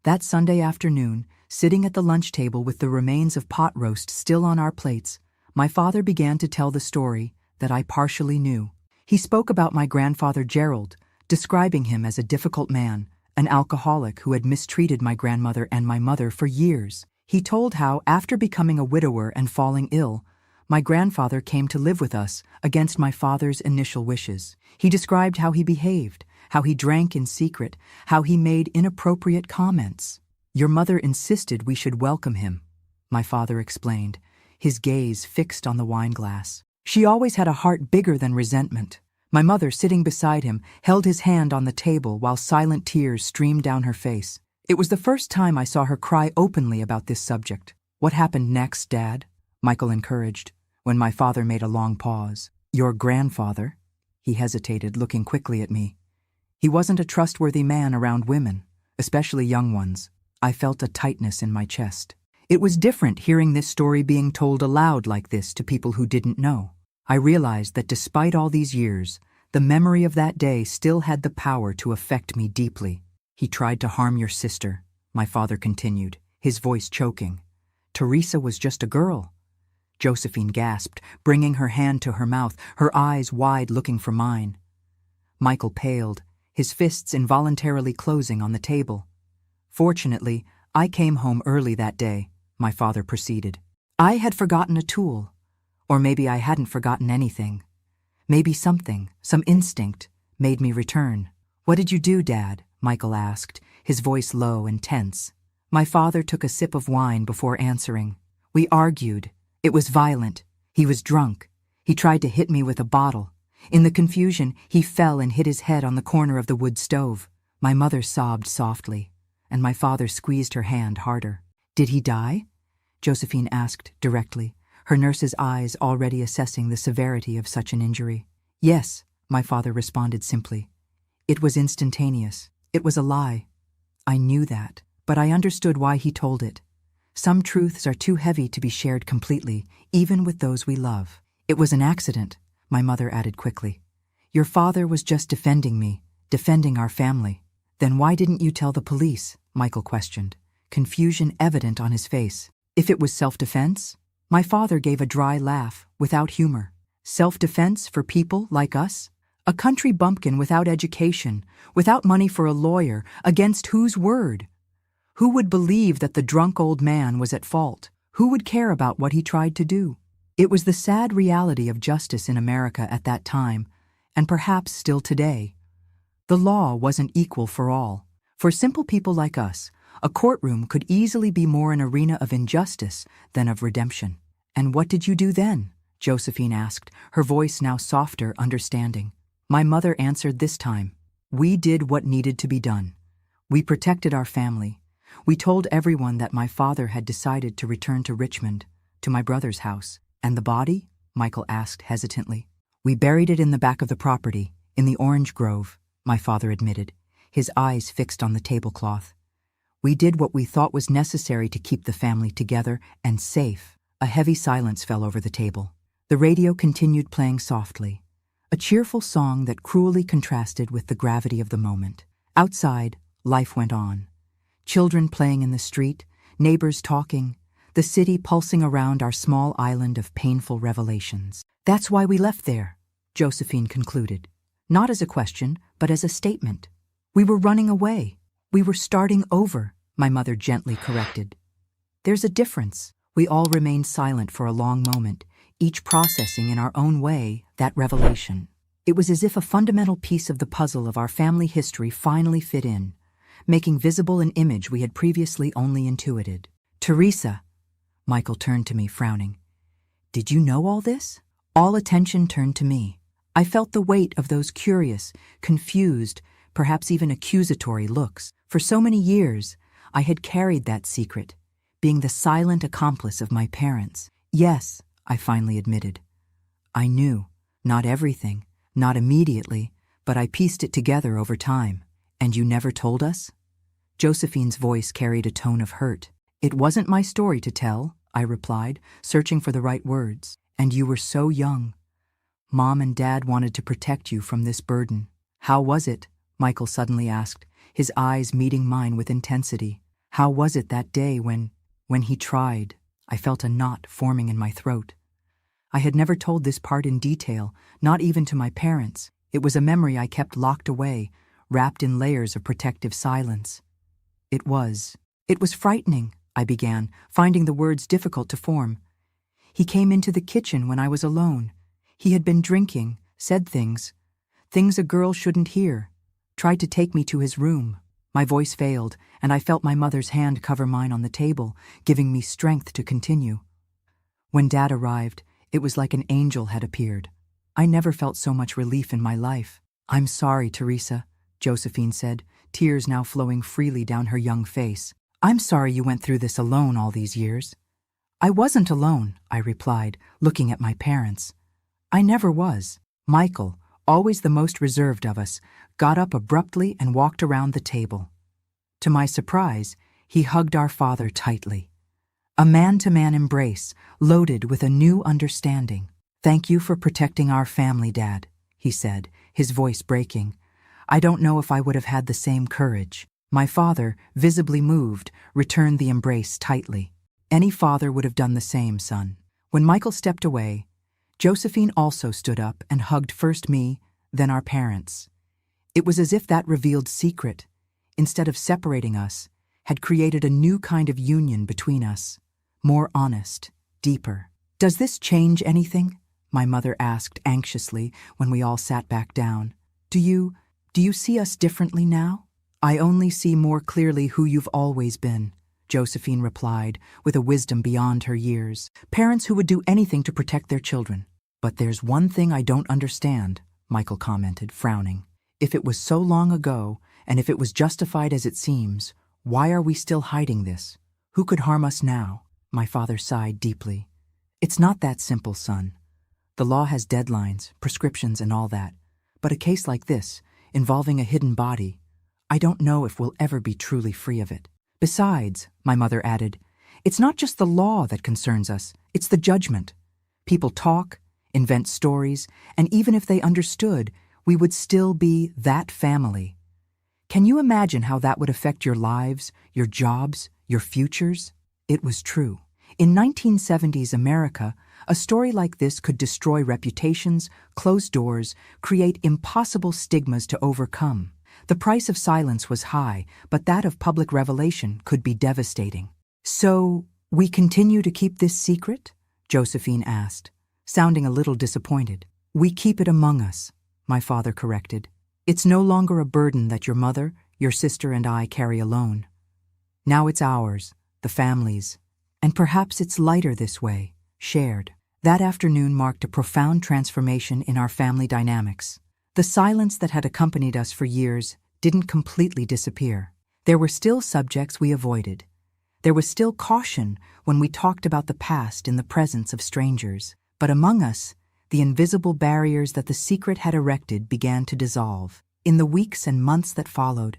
that Sunday afternoon, sitting at the lunch table with the remains of pot roast still on our plates, my father began to tell the story that I partially knew. He spoke about my grandfather Gerald, describing him as a difficult man, an alcoholic who had mistreated my grandmother and my mother for years. He told how, after becoming a widower and falling ill, my grandfather came to live with us against my father's initial wishes. He described how he behaved, how he drank in secret, how he made inappropriate comments. Your mother insisted we should welcome him, my father explained, his gaze fixed on the wine glass. She always had a heart bigger than resentment. My mother, sitting beside him, held his hand on the table while silent tears streamed down her face. It was the first time I saw her cry openly about this subject. What happened next, Dad? Michael encouraged, when my father made a long pause. Your grandfather? He hesitated, looking quickly at me. He wasn't a trustworthy man around women, especially young ones. I felt a tightness in my chest. It was different hearing this story being told aloud like this to people who didn't know. I realized that despite all these years, the memory of that day still had the power to affect me deeply. He tried to harm your sister, my father continued, his voice choking. Teresa was just a girl. Josephine gasped, bringing her hand to her mouth, her eyes wide looking for mine. Michael paled, his fists involuntarily closing on the table. Fortunately, I came home early that day, my father proceeded. I had forgotten a tool. Or maybe I hadn't forgotten anything. Maybe something, some instinct, made me return. What did you do, Dad? Michael asked, his voice low and tense. My father took a sip of wine before answering. We argued. It was violent. He was drunk. He tried to hit me with a bottle. In the confusion, he fell and hit his head on the corner of the wood stove. My mother sobbed softly, and my father squeezed her hand harder. Did he die? Josephine asked directly, her nurse's eyes already assessing the severity of such an injury. Yes, my father responded simply. It was instantaneous. It was a lie. I knew that, but I understood why he told it. Some truths are too heavy to be shared completely, even with those we love. It was an accident, my mother added quickly. Your father was just defending me, defending our family. Then why didn't you tell the police? Michael questioned, confusion evident on his face. If it was self-defense? My father gave a dry laugh, without humor. Self-defense for people like us? A country bumpkin without education, without money for a lawyer, against whose word? Who would believe that the drunk old man was at fault? Who would care about what he tried to do? It was the sad reality of justice in America at that time, and perhaps still today. The law wasn't equal for all. For simple people like us, A courtroom could easily be more an arena of injustice than of redemption. "And what did you do then?" Josephine asked, her voice now softer, understanding. My mother answered this time. "We did what needed to be done. We protected our family. We told everyone that my father had decided to return to Richmond, to my brother's house." "And the body?" Michael asked hesitantly. "We buried it in the back of the property, in the orange grove," my father admitted, his eyes fixed on the tablecloth. "We did what we thought was necessary to keep the family together and safe." A heavy silence fell over the table. The radio continued playing softly, a cheerful song that cruelly contrasted with the gravity of the moment. Outside, life went on. Children playing in the street, neighbors talking, the city pulsing around our small island of painful revelations. "That's why we left there," Josephine concluded, not as a question, but as a statement. "We were running away. We were starting over," my mother gently corrected. "There's a difference." We all remained silent for a long moment, each processing in our own way that revelation. It was as if a fundamental piece of the puzzle of our family history finally fit in, making visible an image we had previously only intuited. "Teresa," Michael turned to me, frowning. "Did you know all this?" All attention turned to me. I felt the weight of those curious, confused, perhaps even accusatory looks. For so many years, I had carried that secret, being the silent accomplice of my parents. "Yes," I finally admitted. "I knew. Not everything, not immediately, but I pieced it together over time." "And you never told us?" Josephine's voice carried a tone of hurt. "It wasn't my story to tell," I replied, searching for the right words. "And you were so young. Mom and Dad wanted to protect you from this burden." "How was it?" Michael suddenly asked, his eyes meeting mine with intensity. "How was it that day when he tried?" I felt a knot forming in my throat. I had never told this part in detail, not even to my parents. It was a memory I kept locked away, wrapped in layers of protective silence. It was frightening," I began, finding the words difficult to form. "He came into the kitchen when I was alone. He had been drinking, said things a girl shouldn't hear, tried to take me to his room." My voice failed, and I felt my mother's hand cover mine on the table, giving me strength to continue. "When Dad arrived, it was like an angel had appeared. I never felt so much relief in my life." "I'm sorry, Teresa," Josephine said, tears now flowing freely down her young face. "I'm sorry you went through this alone all these years." "I wasn't alone," I replied, looking at my parents. "I never was." Michael, always the most reserved of us, got up abruptly and walked around the table. To my surprise, he hugged our father tightly. A man-to-man embrace, loaded with a new understanding. "Thank you for protecting our family, Dad," he said, his voice breaking. "I don't know if I would have had the same courage." My father, visibly moved, returned the embrace tightly. "Any father would have done the same, son." When Michael stepped away, Josephine also stood up and hugged first me, then our parents. It was as if that revealed secret, instead of separating us, had created a new kind of union between us, more honest, deeper. "Does this change anything?" my mother asked anxiously when we all sat back down. Do you see us differently now?" "I only see more clearly who you've always been," Josephine replied, with a wisdom beyond her years. "Parents who would do anything to protect their children." "But there's one thing I don't understand," Michael commented, frowning. "If it was so long ago, and if it was justified as it seems, why are we still hiding this? Who could harm us now?" My father sighed deeply. "It's not that simple, son. The law has deadlines, prescriptions, and all that. But a case like this, involving a hidden body, I don't know if we'll ever be truly free of it. Besides," my mother added, "it's not just the law that concerns us, it's the judgment. People talk, invent stories, and even if they understood, we would still be that family. Can you imagine how that would affect your lives, your jobs, your futures?" It was true. In 1970s America, a story like this could destroy reputations, close doors, create impossible stigmas to overcome. The price of silence was high, but that of public revelation could be devastating. "So, we continue to keep this secret?" Josephine asked, sounding a little disappointed. "We keep it among us," my father corrected. "It's no longer a burden that your mother, your sister, and I carry alone." Now it's ours, the family's. And perhaps it's lighter this way, shared. That afternoon marked a profound transformation in our family dynamics. The silence that had accompanied us for years didn't completely disappear. There were still subjects we avoided. There was still caution when we talked about the past in the presence of strangers. But among us, the invisible barriers that the secret had erected began to dissolve. In the weeks and months that followed,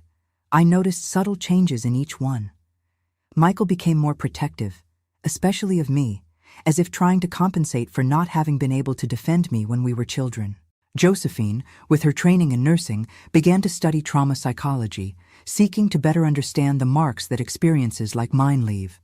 I noticed subtle changes in each one. Michael became more protective, especially of me, as if trying to compensate for not having been able to defend me when we were children. Josephine, with her training in nursing, began to study trauma psychology, seeking to better understand the marks that experiences like mine leave.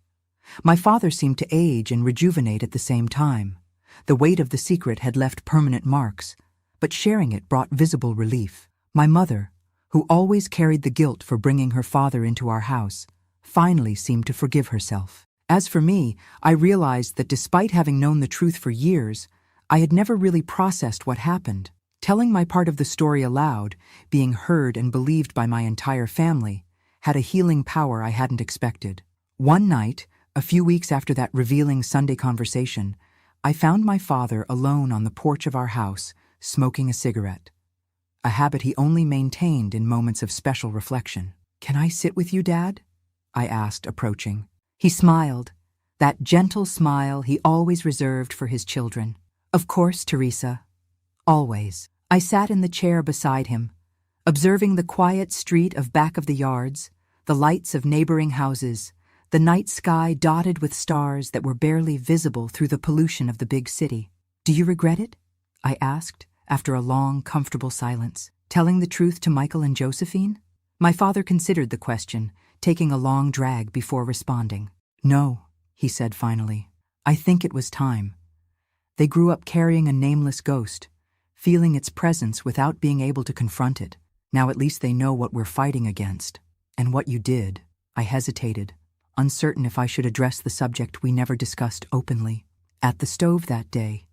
My father seemed to age and rejuvenate at the same time. The weight of the secret had left permanent marks, but sharing it brought visible relief. My mother, who always carried the guilt for bringing her father into our house, finally seemed to forgive herself. As for me, I realized that despite having known the truth for years, I had never really processed what happened. Telling my part of the story aloud, being heard and believed by my entire family, had a healing power I hadn't expected. One night, a few weeks after that revealing Sunday conversation, I found my father alone on the porch of our house, smoking a cigarette, a habit he only maintained in moments of special reflection. "Can I sit with you, Dad?" I asked, approaching. He smiled, that gentle smile he always reserved for his children. "Of course, Teresa. Always." I sat in the chair beside him, observing the quiet street of back of the yards, the lights of neighboring houses, the night sky dotted with stars that were barely visible through the pollution of the big city. "Do you regret it?" I asked, after a long, comfortable silence. "Telling the truth to Michael and Josephine?" My father considered the question, taking a long drag before responding. "No," he said finally. "I think it was time. They grew up carrying a nameless ghost, feeling its presence without being able to confront it. Now at least they know what we're fighting against. And what you did." I hesitated, uncertain if I should address the subject we never discussed openly. "At the stove that day.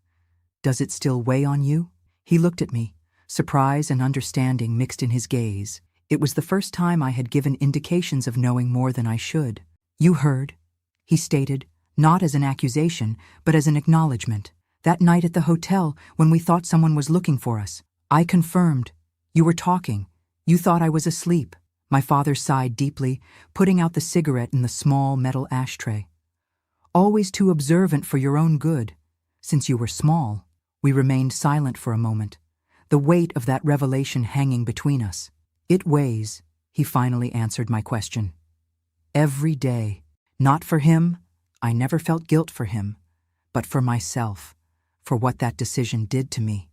Does it still weigh on you?" He looked at me, surprise and understanding mixed in his gaze. It was the first time I had given indications of knowing more than I should. "You heard," he stated, not as an accusation, but as an acknowledgement. "That night at the hotel, when we thought someone was looking for us, I confirmed. You were talking. You thought I was asleep." My father sighed deeply, putting out the cigarette in the small metal ashtray. "Always too observant for your own good, since you were small." We remained silent for a moment, the weight of that revelation hanging between us. "It weighs," he finally answered my question. "Every day. Not for him, I never felt guilt for him, but for myself, for what that decision did to me,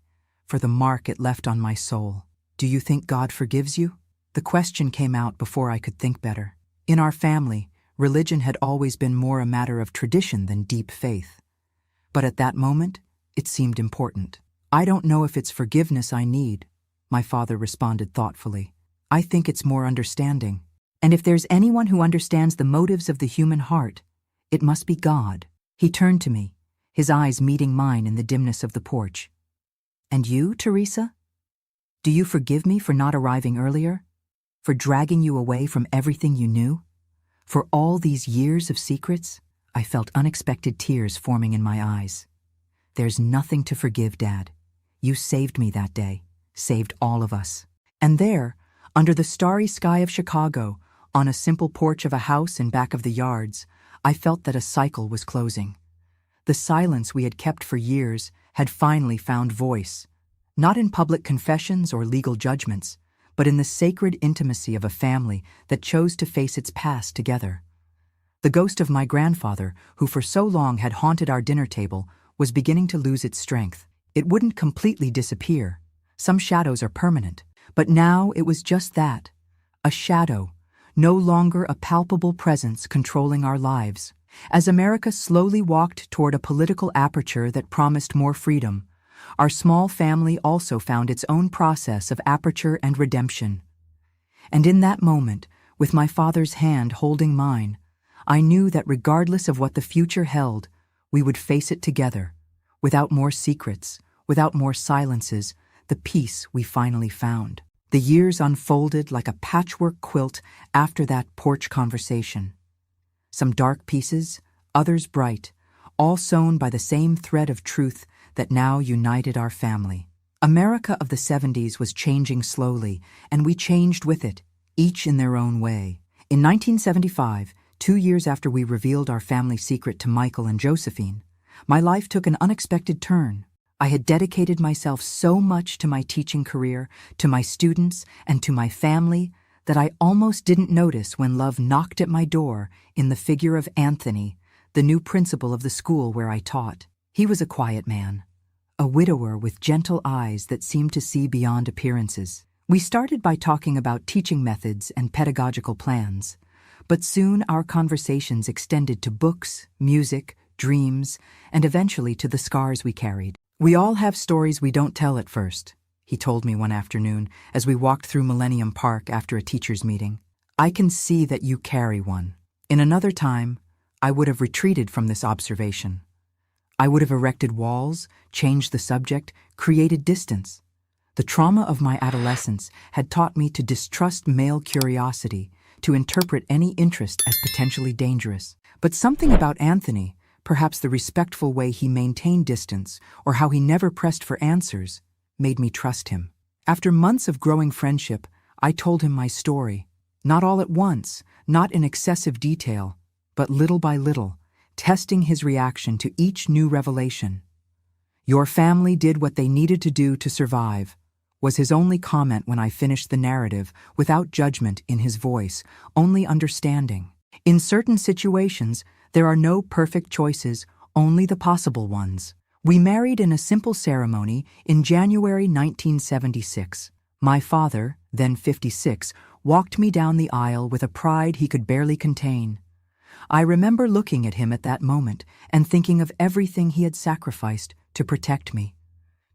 for the mark it left on my soul." "Do you think God forgives you?" The question came out before I could think better. In our family, religion had always been more a matter of tradition than deep faith. But at that moment, it seemed important. "I don't know if it's forgiveness I need," my father responded thoughtfully. "I think it's more understanding. And if there's anyone who understands the motives of the human heart, it must be God." He turned to me, his eyes meeting mine in the dimness of the porch. "And you, Teresa? Do you forgive me for not arriving earlier? For dragging you away from everything you knew? For all these years of secrets?" I felt unexpected tears forming in my eyes. "There's nothing to forgive, Dad. You saved me that day, saved all of us." And there, under the starry sky of Chicago, on a simple porch of a house in back of the yards, I felt that a cycle was closing. The silence we had kept for years had finally found voice, not in public confessions or legal judgments, but in the sacred intimacy of a family that chose to face its past together. The ghost of my grandfather, who for so long had haunted our dinner table, was beginning to lose its strength. It wouldn't completely disappear. Some shadows are permanent. But now it was just that, a shadow, no longer a palpable presence controlling our lives. As America slowly walked toward a political aperture that promised more freedom, our small family also found its own process of aperture and redemption. And in that moment, with my father's hand holding mine, I knew that regardless of what the future held, we would face it together, without more secrets, without more silences, the peace we finally found. The years unfolded like a patchwork quilt after that porch conversation. some dark pieces, others bright, all sewn by the same thread of truth that now united our family. America of the 70s was changing slowly, and we changed with it, each in their own way. In 1975, 2 years after we revealed our family secret to Michael and Josephine, my life took an unexpected turn. I had dedicated myself so much to my teaching career, to my students, and to my family that I almost didn't notice when love knocked at my door in the figure of Anthony, the new principal of the school where I taught. He was a quiet man, a widower with gentle eyes that seemed to see beyond appearances. We started by talking about teaching methods and pedagogical plans, but soon our conversations extended to books, music, dreams, and eventually to the scars we carried. "We all have stories we don't tell at first," he told me one afternoon as we walked through Millennium Park after a teachers' meeting. "I can see that you carry one." In another time, I would have retreated from this observation. I would have erected walls, changed the subject, created distance. The trauma of my adolescence had taught me to distrust male curiosity, to interpret any interest as potentially dangerous. But something about Anthony, perhaps the respectful way he maintained distance or how he never pressed for answers, made me trust him. After months of growing friendship, I told him my story. Not all at once, not in excessive detail, but little by little, testing his reaction to each new revelation. "Your family did what they needed to do to survive," was his only comment when I finished the narrative, without judgment in his voice, only understanding. In certain situations, there are no perfect choices, only the possible ones. We married in a simple ceremony in January 1976. My father, then 56, walked me down the aisle with a pride he could barely contain. I remember looking at him at that moment and thinking of everything he had sacrificed to protect me,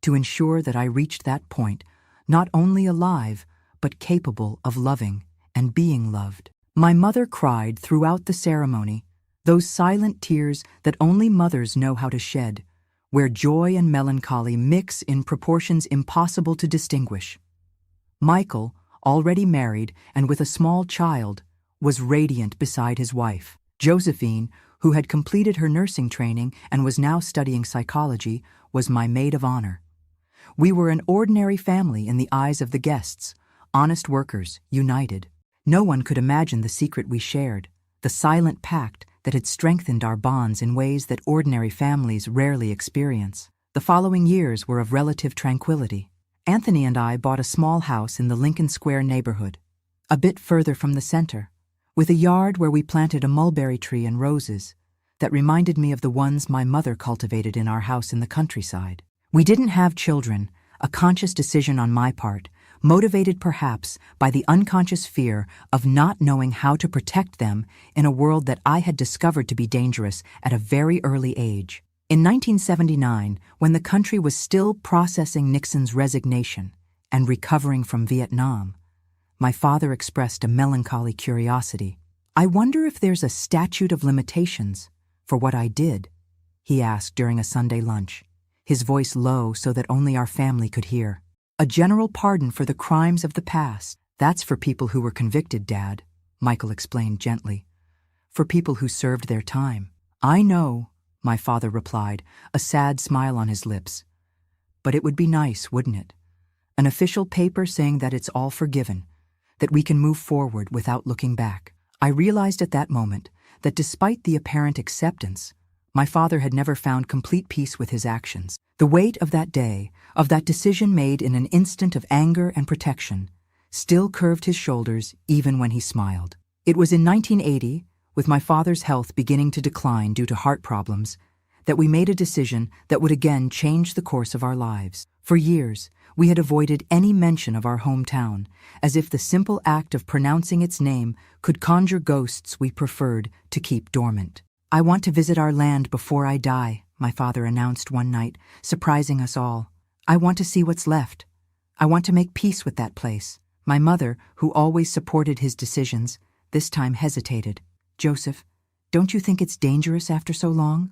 to ensure that I reached that point, not only alive, but capable of loving and being loved. My mother cried throughout the ceremony, those silent tears that only mothers know how to shed, where joy and melancholy mix in proportions impossible to distinguish. Michael, already married and with a small child, was radiant beside his wife. Josephine, who had completed her nursing training and was now studying psychology, was my maid of honor. We were an ordinary family in the eyes of the guests, honest workers, united. No one could imagine the secret we shared, the silent pact that had strengthened our bonds in ways that ordinary families rarely experience. The following years were of relative tranquility. Anthony and I bought a small house in the Lincoln Square neighborhood, a bit further from the center, with a yard where we planted a mulberry tree and roses that reminded me of the ones my mother cultivated in our house in the countryside. We didn't have children, a conscious decision on my part, motivated perhaps by the unconscious fear of not knowing how to protect them in a world that I had discovered to be dangerous at a very early age. In 1979, when the country was still processing Nixon's resignation and recovering from Vietnam, my father expressed a melancholy curiosity. "I wonder if there's a statute of limitations for what I did," he asked during a Sunday lunch, his voice low so that only our family could hear. "A general pardon for the crimes of the past. That's for people who were convicted, Dad," Michael explained gently. "For people who served their time." "I know," my father replied, a sad smile on his lips. "But it would be nice, wouldn't it? An official paper saying that it's all forgiven, that we can move forward without looking back." I realized at that moment that despite the apparent acceptance, my father had never found complete peace with his actions. The weight of that day, of that decision made in an instant of anger and protection, still curved his shoulders even when he smiled. It was in 1980, with my father's health beginning to decline due to heart problems, that we made a decision that would again change the course of our lives. For years, we had avoided any mention of our hometown, as if the simple act of pronouncing its name could conjure ghosts we preferred to keep dormant. "I want to visit our land before I die," my father announced one night, surprising us all. "I want to see what's left. I want to make peace with that place." My mother, who always supported his decisions, this time hesitated. "Joseph, don't you think it's dangerous after so long?"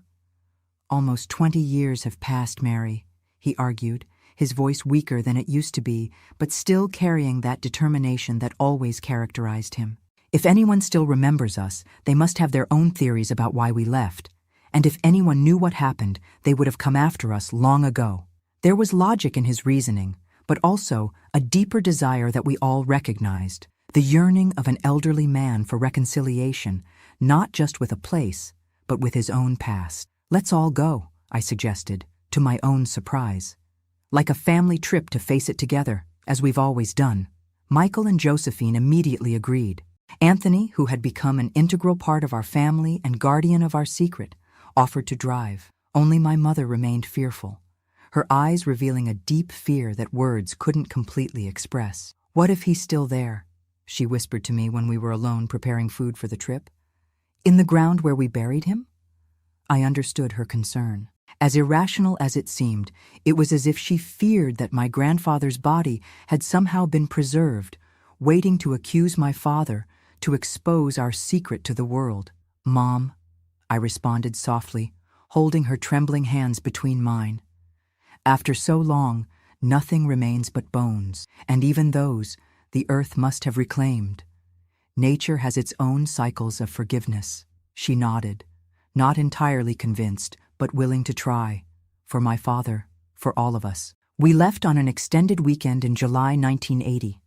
"Almost 20 years have passed, Mary," he argued, his voice weaker than it used to be, but still carrying that determination that always characterized him. If anyone still remembers us, they must have their own theories about why we left. And if anyone knew what happened, they would have come after us long ago. There was logic in his reasoning, but also a deeper desire that we all recognized, the yearning of an elderly man for reconciliation, not just with a place, but with his own past. Let's all go, I suggested, to my own surprise. Like a family trip to face it together, as we've always done. Michael and Josephine immediately agreed. Anthony, who had become an integral part of our family and guardian of our secret, offered to drive. Only my mother remained fearful, her eyes revealing a deep fear that words couldn't completely express. "What if he's still there?" she whispered to me when we were alone preparing food for the trip. "In the ground where we buried him?" I understood her concern. As irrational as it seemed, it was as if she feared that my grandfather's body had somehow been preserved, waiting to accuse my father, to expose our secret to the world. "Mom," I responded softly, holding her trembling hands between mine. "After so long, nothing remains but bones, and even those the earth must have reclaimed. Nature has its own cycles of forgiveness." She nodded, not entirely convinced, but willing to try. For my father, for all of us. We left on an extended weekend in July 1980.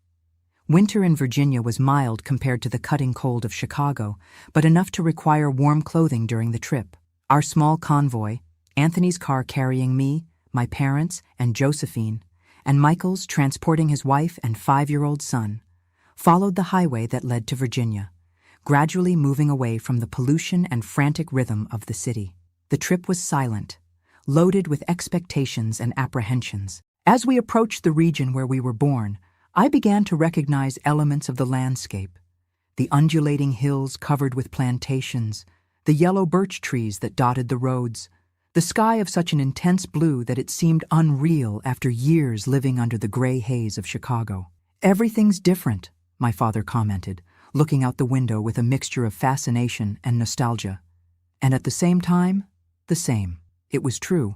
Winter in Virginia was mild compared to the cutting cold of Chicago, but enough to require warm clothing during the trip. Our small convoy, Anthony's car carrying me, my parents, and Josephine, and Michael's transporting his wife and 5-year-old son, followed the highway that led to Virginia, gradually moving away from the pollution and frantic rhythm of the city. The trip was silent, loaded with expectations and apprehensions. As we approached the region where we were born, I began to recognize elements of the landscape. The undulating hills covered with plantations, the yellow birch trees that dotted the roads, the sky of such an intense blue that it seemed unreal after years living under the gray haze of Chicago. "Everything's different," my father commented, looking out the window with a mixture of fascination and nostalgia. And at the same time, the same. It was true.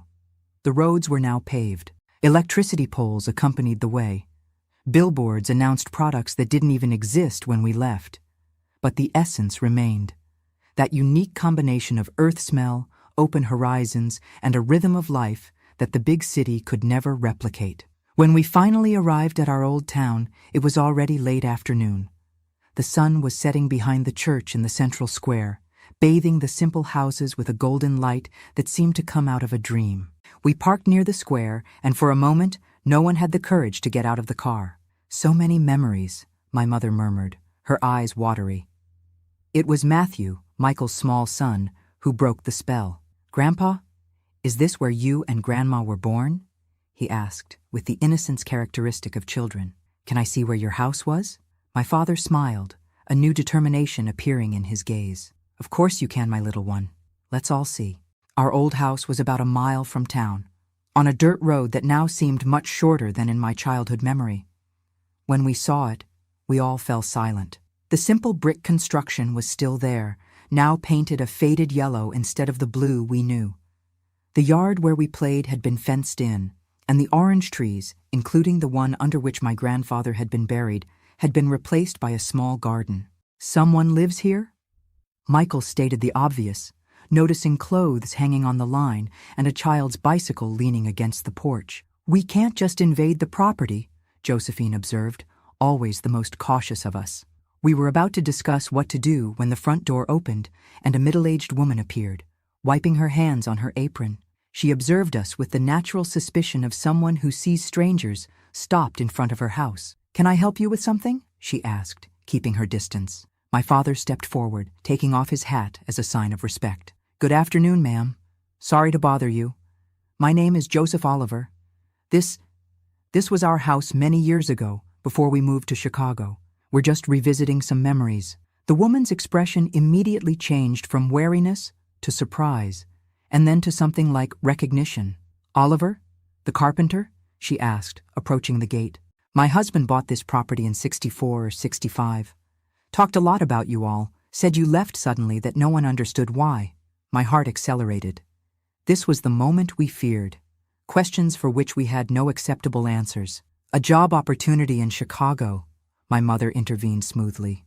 The roads were now paved. Electricity poles accompanied the way. Billboards announced products that didn't even exist when we left. But the essence remained. That unique combination of earth smell, open horizons, and a rhythm of life that the big city could never replicate. When we finally arrived at our old town, it was already late afternoon. The sun was setting behind the church in the central square, bathing the simple houses with a golden light that seemed to come out of a dream. We parked near the square, and for a moment, no one had the courage to get out of the car. "So many memories," my mother murmured, her eyes watery. It was Matthew, Michael's small son, who broke the spell. "Grandpa, is this where you and Grandma were born?" he asked, with the innocence characteristic of children. "Can I see where your house was?" My father smiled, a new determination appearing in his gaze. "Of course you can, my little one. Let's all see." Our old house was about a mile from town, on a dirt road that now seemed much shorter than in my childhood memory. When we saw it, we all fell silent. The simple brick construction was still there, now painted a faded yellow instead of the blue we knew. The yard where we played had been fenced in, and the orange trees, including the one under which my grandfather had been buried, had been replaced by a small garden. "Someone lives here?" Michael stated the obvious, noticing clothes hanging on the line and a child's bicycle leaning against the porch. "We can't just invade the property," Josephine observed, always the most cautious of us. We were about to discuss what to do when the front door opened and a middle-aged woman appeared, wiping her hands on her apron. She observed us with the natural suspicion of someone who sees strangers, stopped in front of her house. "Can I help you with something?" she asked, keeping her distance. My father stepped forward, taking off his hat as a sign of respect. "Good afternoon, ma'am. Sorry to bother you. My name is Joseph Oliver. This was our house many years ago, before we moved to Chicago. We're just revisiting some memories." The woman's expression immediately changed from wariness to surprise, and then to something like recognition. "Oliver, the carpenter?" she asked, approaching the gate. "My husband bought this property in 64 or 65. Talked a lot about you all, said you left suddenly that no one understood why." My heart accelerated. This was the moment we feared. Questions for which we had no acceptable answers. "A job opportunity in Chicago," my mother intervened smoothly.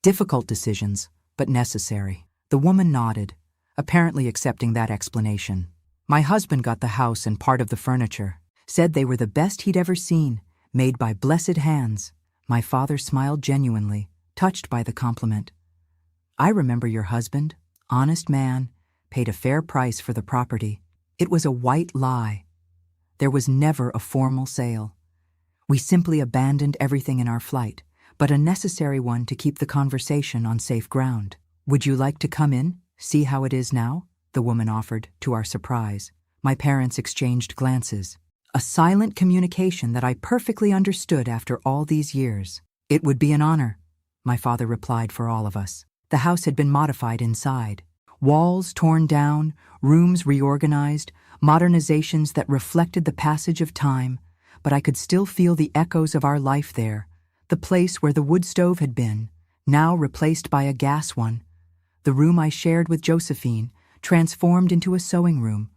Difficult decisions, but necessary. The woman nodded, apparently accepting that explanation. My husband got the house and part of the furniture, said they were the best he'd ever seen, made by blessed hands. My father smiled genuinely, touched by the compliment. I remember your husband, honest man, paid a fair price for the property. It was a white lie. There was never a formal sale. We simply abandoned everything in our flight, but a necessary one to keep the conversation on safe ground. Would you like to come in, see how it is now? The woman offered, to our surprise. My parents exchanged glances. A silent communication that I perfectly understood after all these years. It would be an honor, my father replied for all of us. The house had been modified inside. Walls torn down, rooms reorganized, modernizations that reflected the passage of time, but I could still feel the echoes of our life there. The place where the wood stove had been, now replaced by a gas one. The room I shared with Josephine, transformed into a sewing room.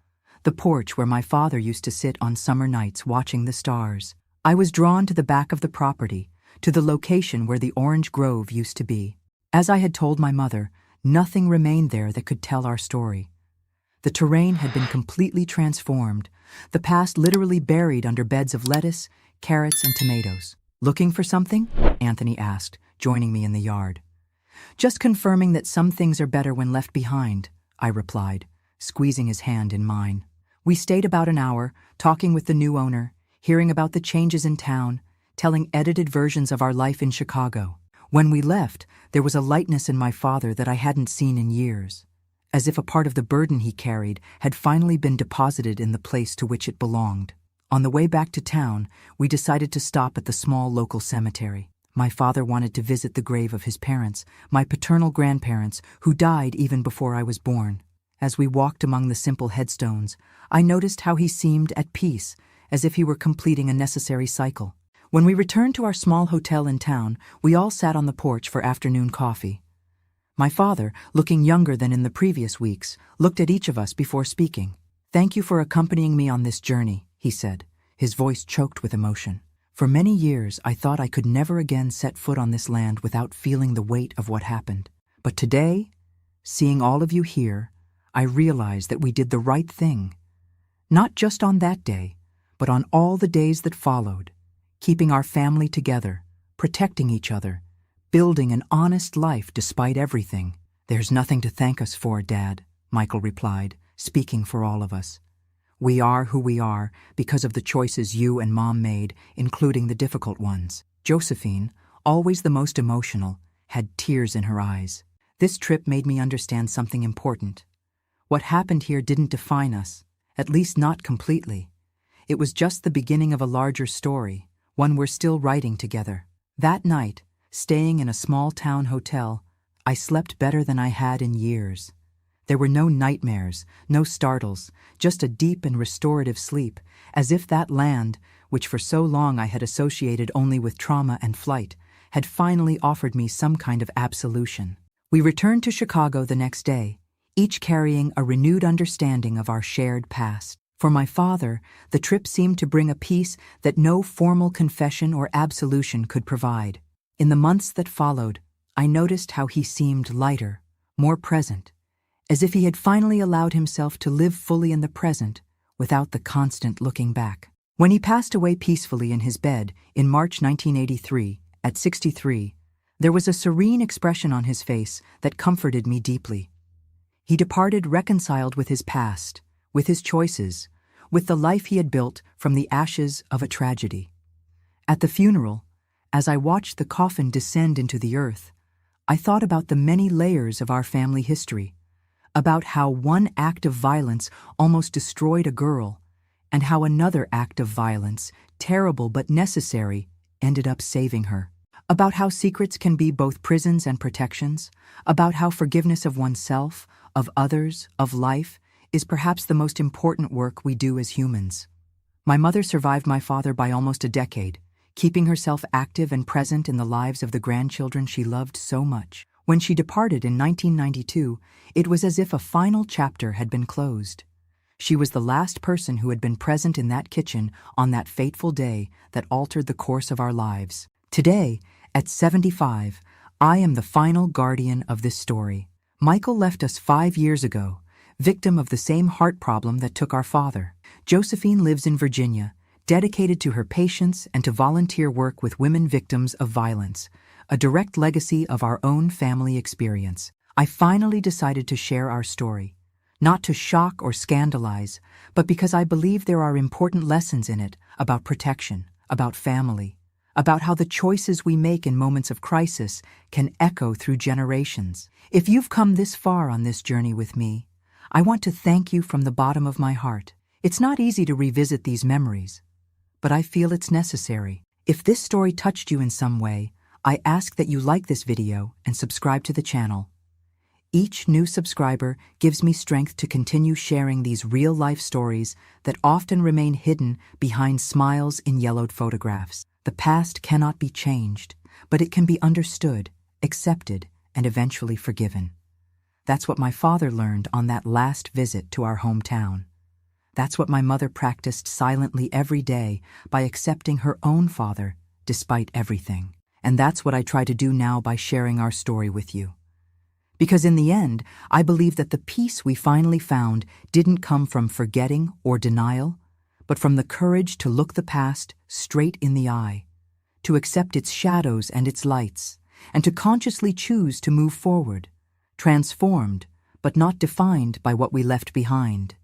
The porch where my father used to sit on summer nights watching the stars. I was drawn to the back of the property, to the location where the orange grove used to be. As I had told my mother, nothing remained there that could tell our story. The terrain had been completely transformed, the past literally buried under beds of lettuce, carrots, and tomatoes. Looking for something? Anthony asked, joining me in the yard. Just confirming that some things are better when left behind, I replied, squeezing his hand in mine. We stayed about an hour, talking with the new owner, hearing about the changes in town, telling edited versions of our life in Chicago. When we left, there was a lightness in my father that I hadn't seen in years, as if a part of the burden he carried had finally been deposited in the place to which it belonged. On the way back to town, we decided to stop at the small local cemetery. My father wanted to visit the grave of his parents, my paternal grandparents, who died even before I was born. As we walked among the simple headstones, I noticed how he seemed at peace, as if he were completing a necessary cycle. When we returned to our small hotel in town, we all sat on the porch for afternoon coffee. My father, looking younger than in the previous weeks, looked at each of us before speaking. "Thank you for accompanying me on this journey," he said, his voice choked with emotion. For many years, I thought I could never again set foot on this land without feeling the weight of what happened. But today, seeing all of you here, I realize that we did the right thing. Not just on that day, but on all the days that followed, keeping our family together, protecting each other, building an honest life despite everything. "There's nothing to thank us for, Dad," Michael replied, speaking for all of us. "We are who we are because of the choices you and Mom made, including the difficult ones." Josephine, always the most emotional, had tears in her eyes. This trip made me understand something important. What happened here didn't define us, at least not completely. It was just the beginning of a larger story, one we're still writing together. That night, staying in a small-town hotel, I slept better than I had in years. There were no nightmares, no startles, just a deep and restorative sleep, as if that land, which for so long I had associated only with trauma and flight, had finally offered me some kind of absolution. We returned to Chicago the next day, each carrying a renewed understanding of our shared past. For my father, the trip seemed to bring a peace that no formal confession or absolution could provide. In the months that followed, I noticed how he seemed lighter, more present, as if he had finally allowed himself to live fully in the present without the constant looking back. When he passed away peacefully in his bed in March 1983, at 63, there was a serene expression on his face that comforted me deeply. He departed reconciled with his past, with his choices, with the life he had built from the ashes of a tragedy. At the funeral, as I watched the coffin descend into the earth, I thought about the many layers of our family history, about how one act of violence almost destroyed a girl, and how another act of violence, terrible but necessary, ended up saving her. About how secrets can be both prisons and protections, about how forgiveness of oneself, of others, of life, is perhaps the most important work we do as humans. My mother survived my father by almost a decade, keeping herself active and present in the lives of the grandchildren she loved so much. When she departed in 1992, it was as if a final chapter had been closed. She was the last person who had been present in that kitchen on that fateful day that altered the course of our lives. Today, at 75, I am the final guardian of this story. Michael left us 5 years ago, victim of the same heart problem that took our father. Josephine lives in Virginia, dedicated to her patients and to volunteer work with women victims of violence, a direct legacy of our own family experience. I finally decided to share our story, not to shock or scandalize, but because I believe there are important lessons in it about protection, about family, about how the choices we make in moments of crisis can echo through generations. If you've come this far on this journey with me, I want to thank you from the bottom of my heart. It's not easy to revisit these memories, but I feel it's necessary. If this story touched you in some way, I ask that you like this video and subscribe to the channel. Each new subscriber gives me strength to continue sharing these real-life stories that often remain hidden behind smiles in yellowed photographs. The past cannot be changed, but it can be understood, accepted, and eventually forgiven. That's what my father learned on that last visit to our hometown. That's what my mother practiced silently every day by accepting her own father despite everything. And that's what I try to do now by sharing our story with you. Because in the end, I believe that the peace we finally found didn't come from forgetting or denial, but from the courage to look the past straight in the eye, to accept its shadows and its lights, and to consciously choose to move forward, transformed, but not defined by what we left behind.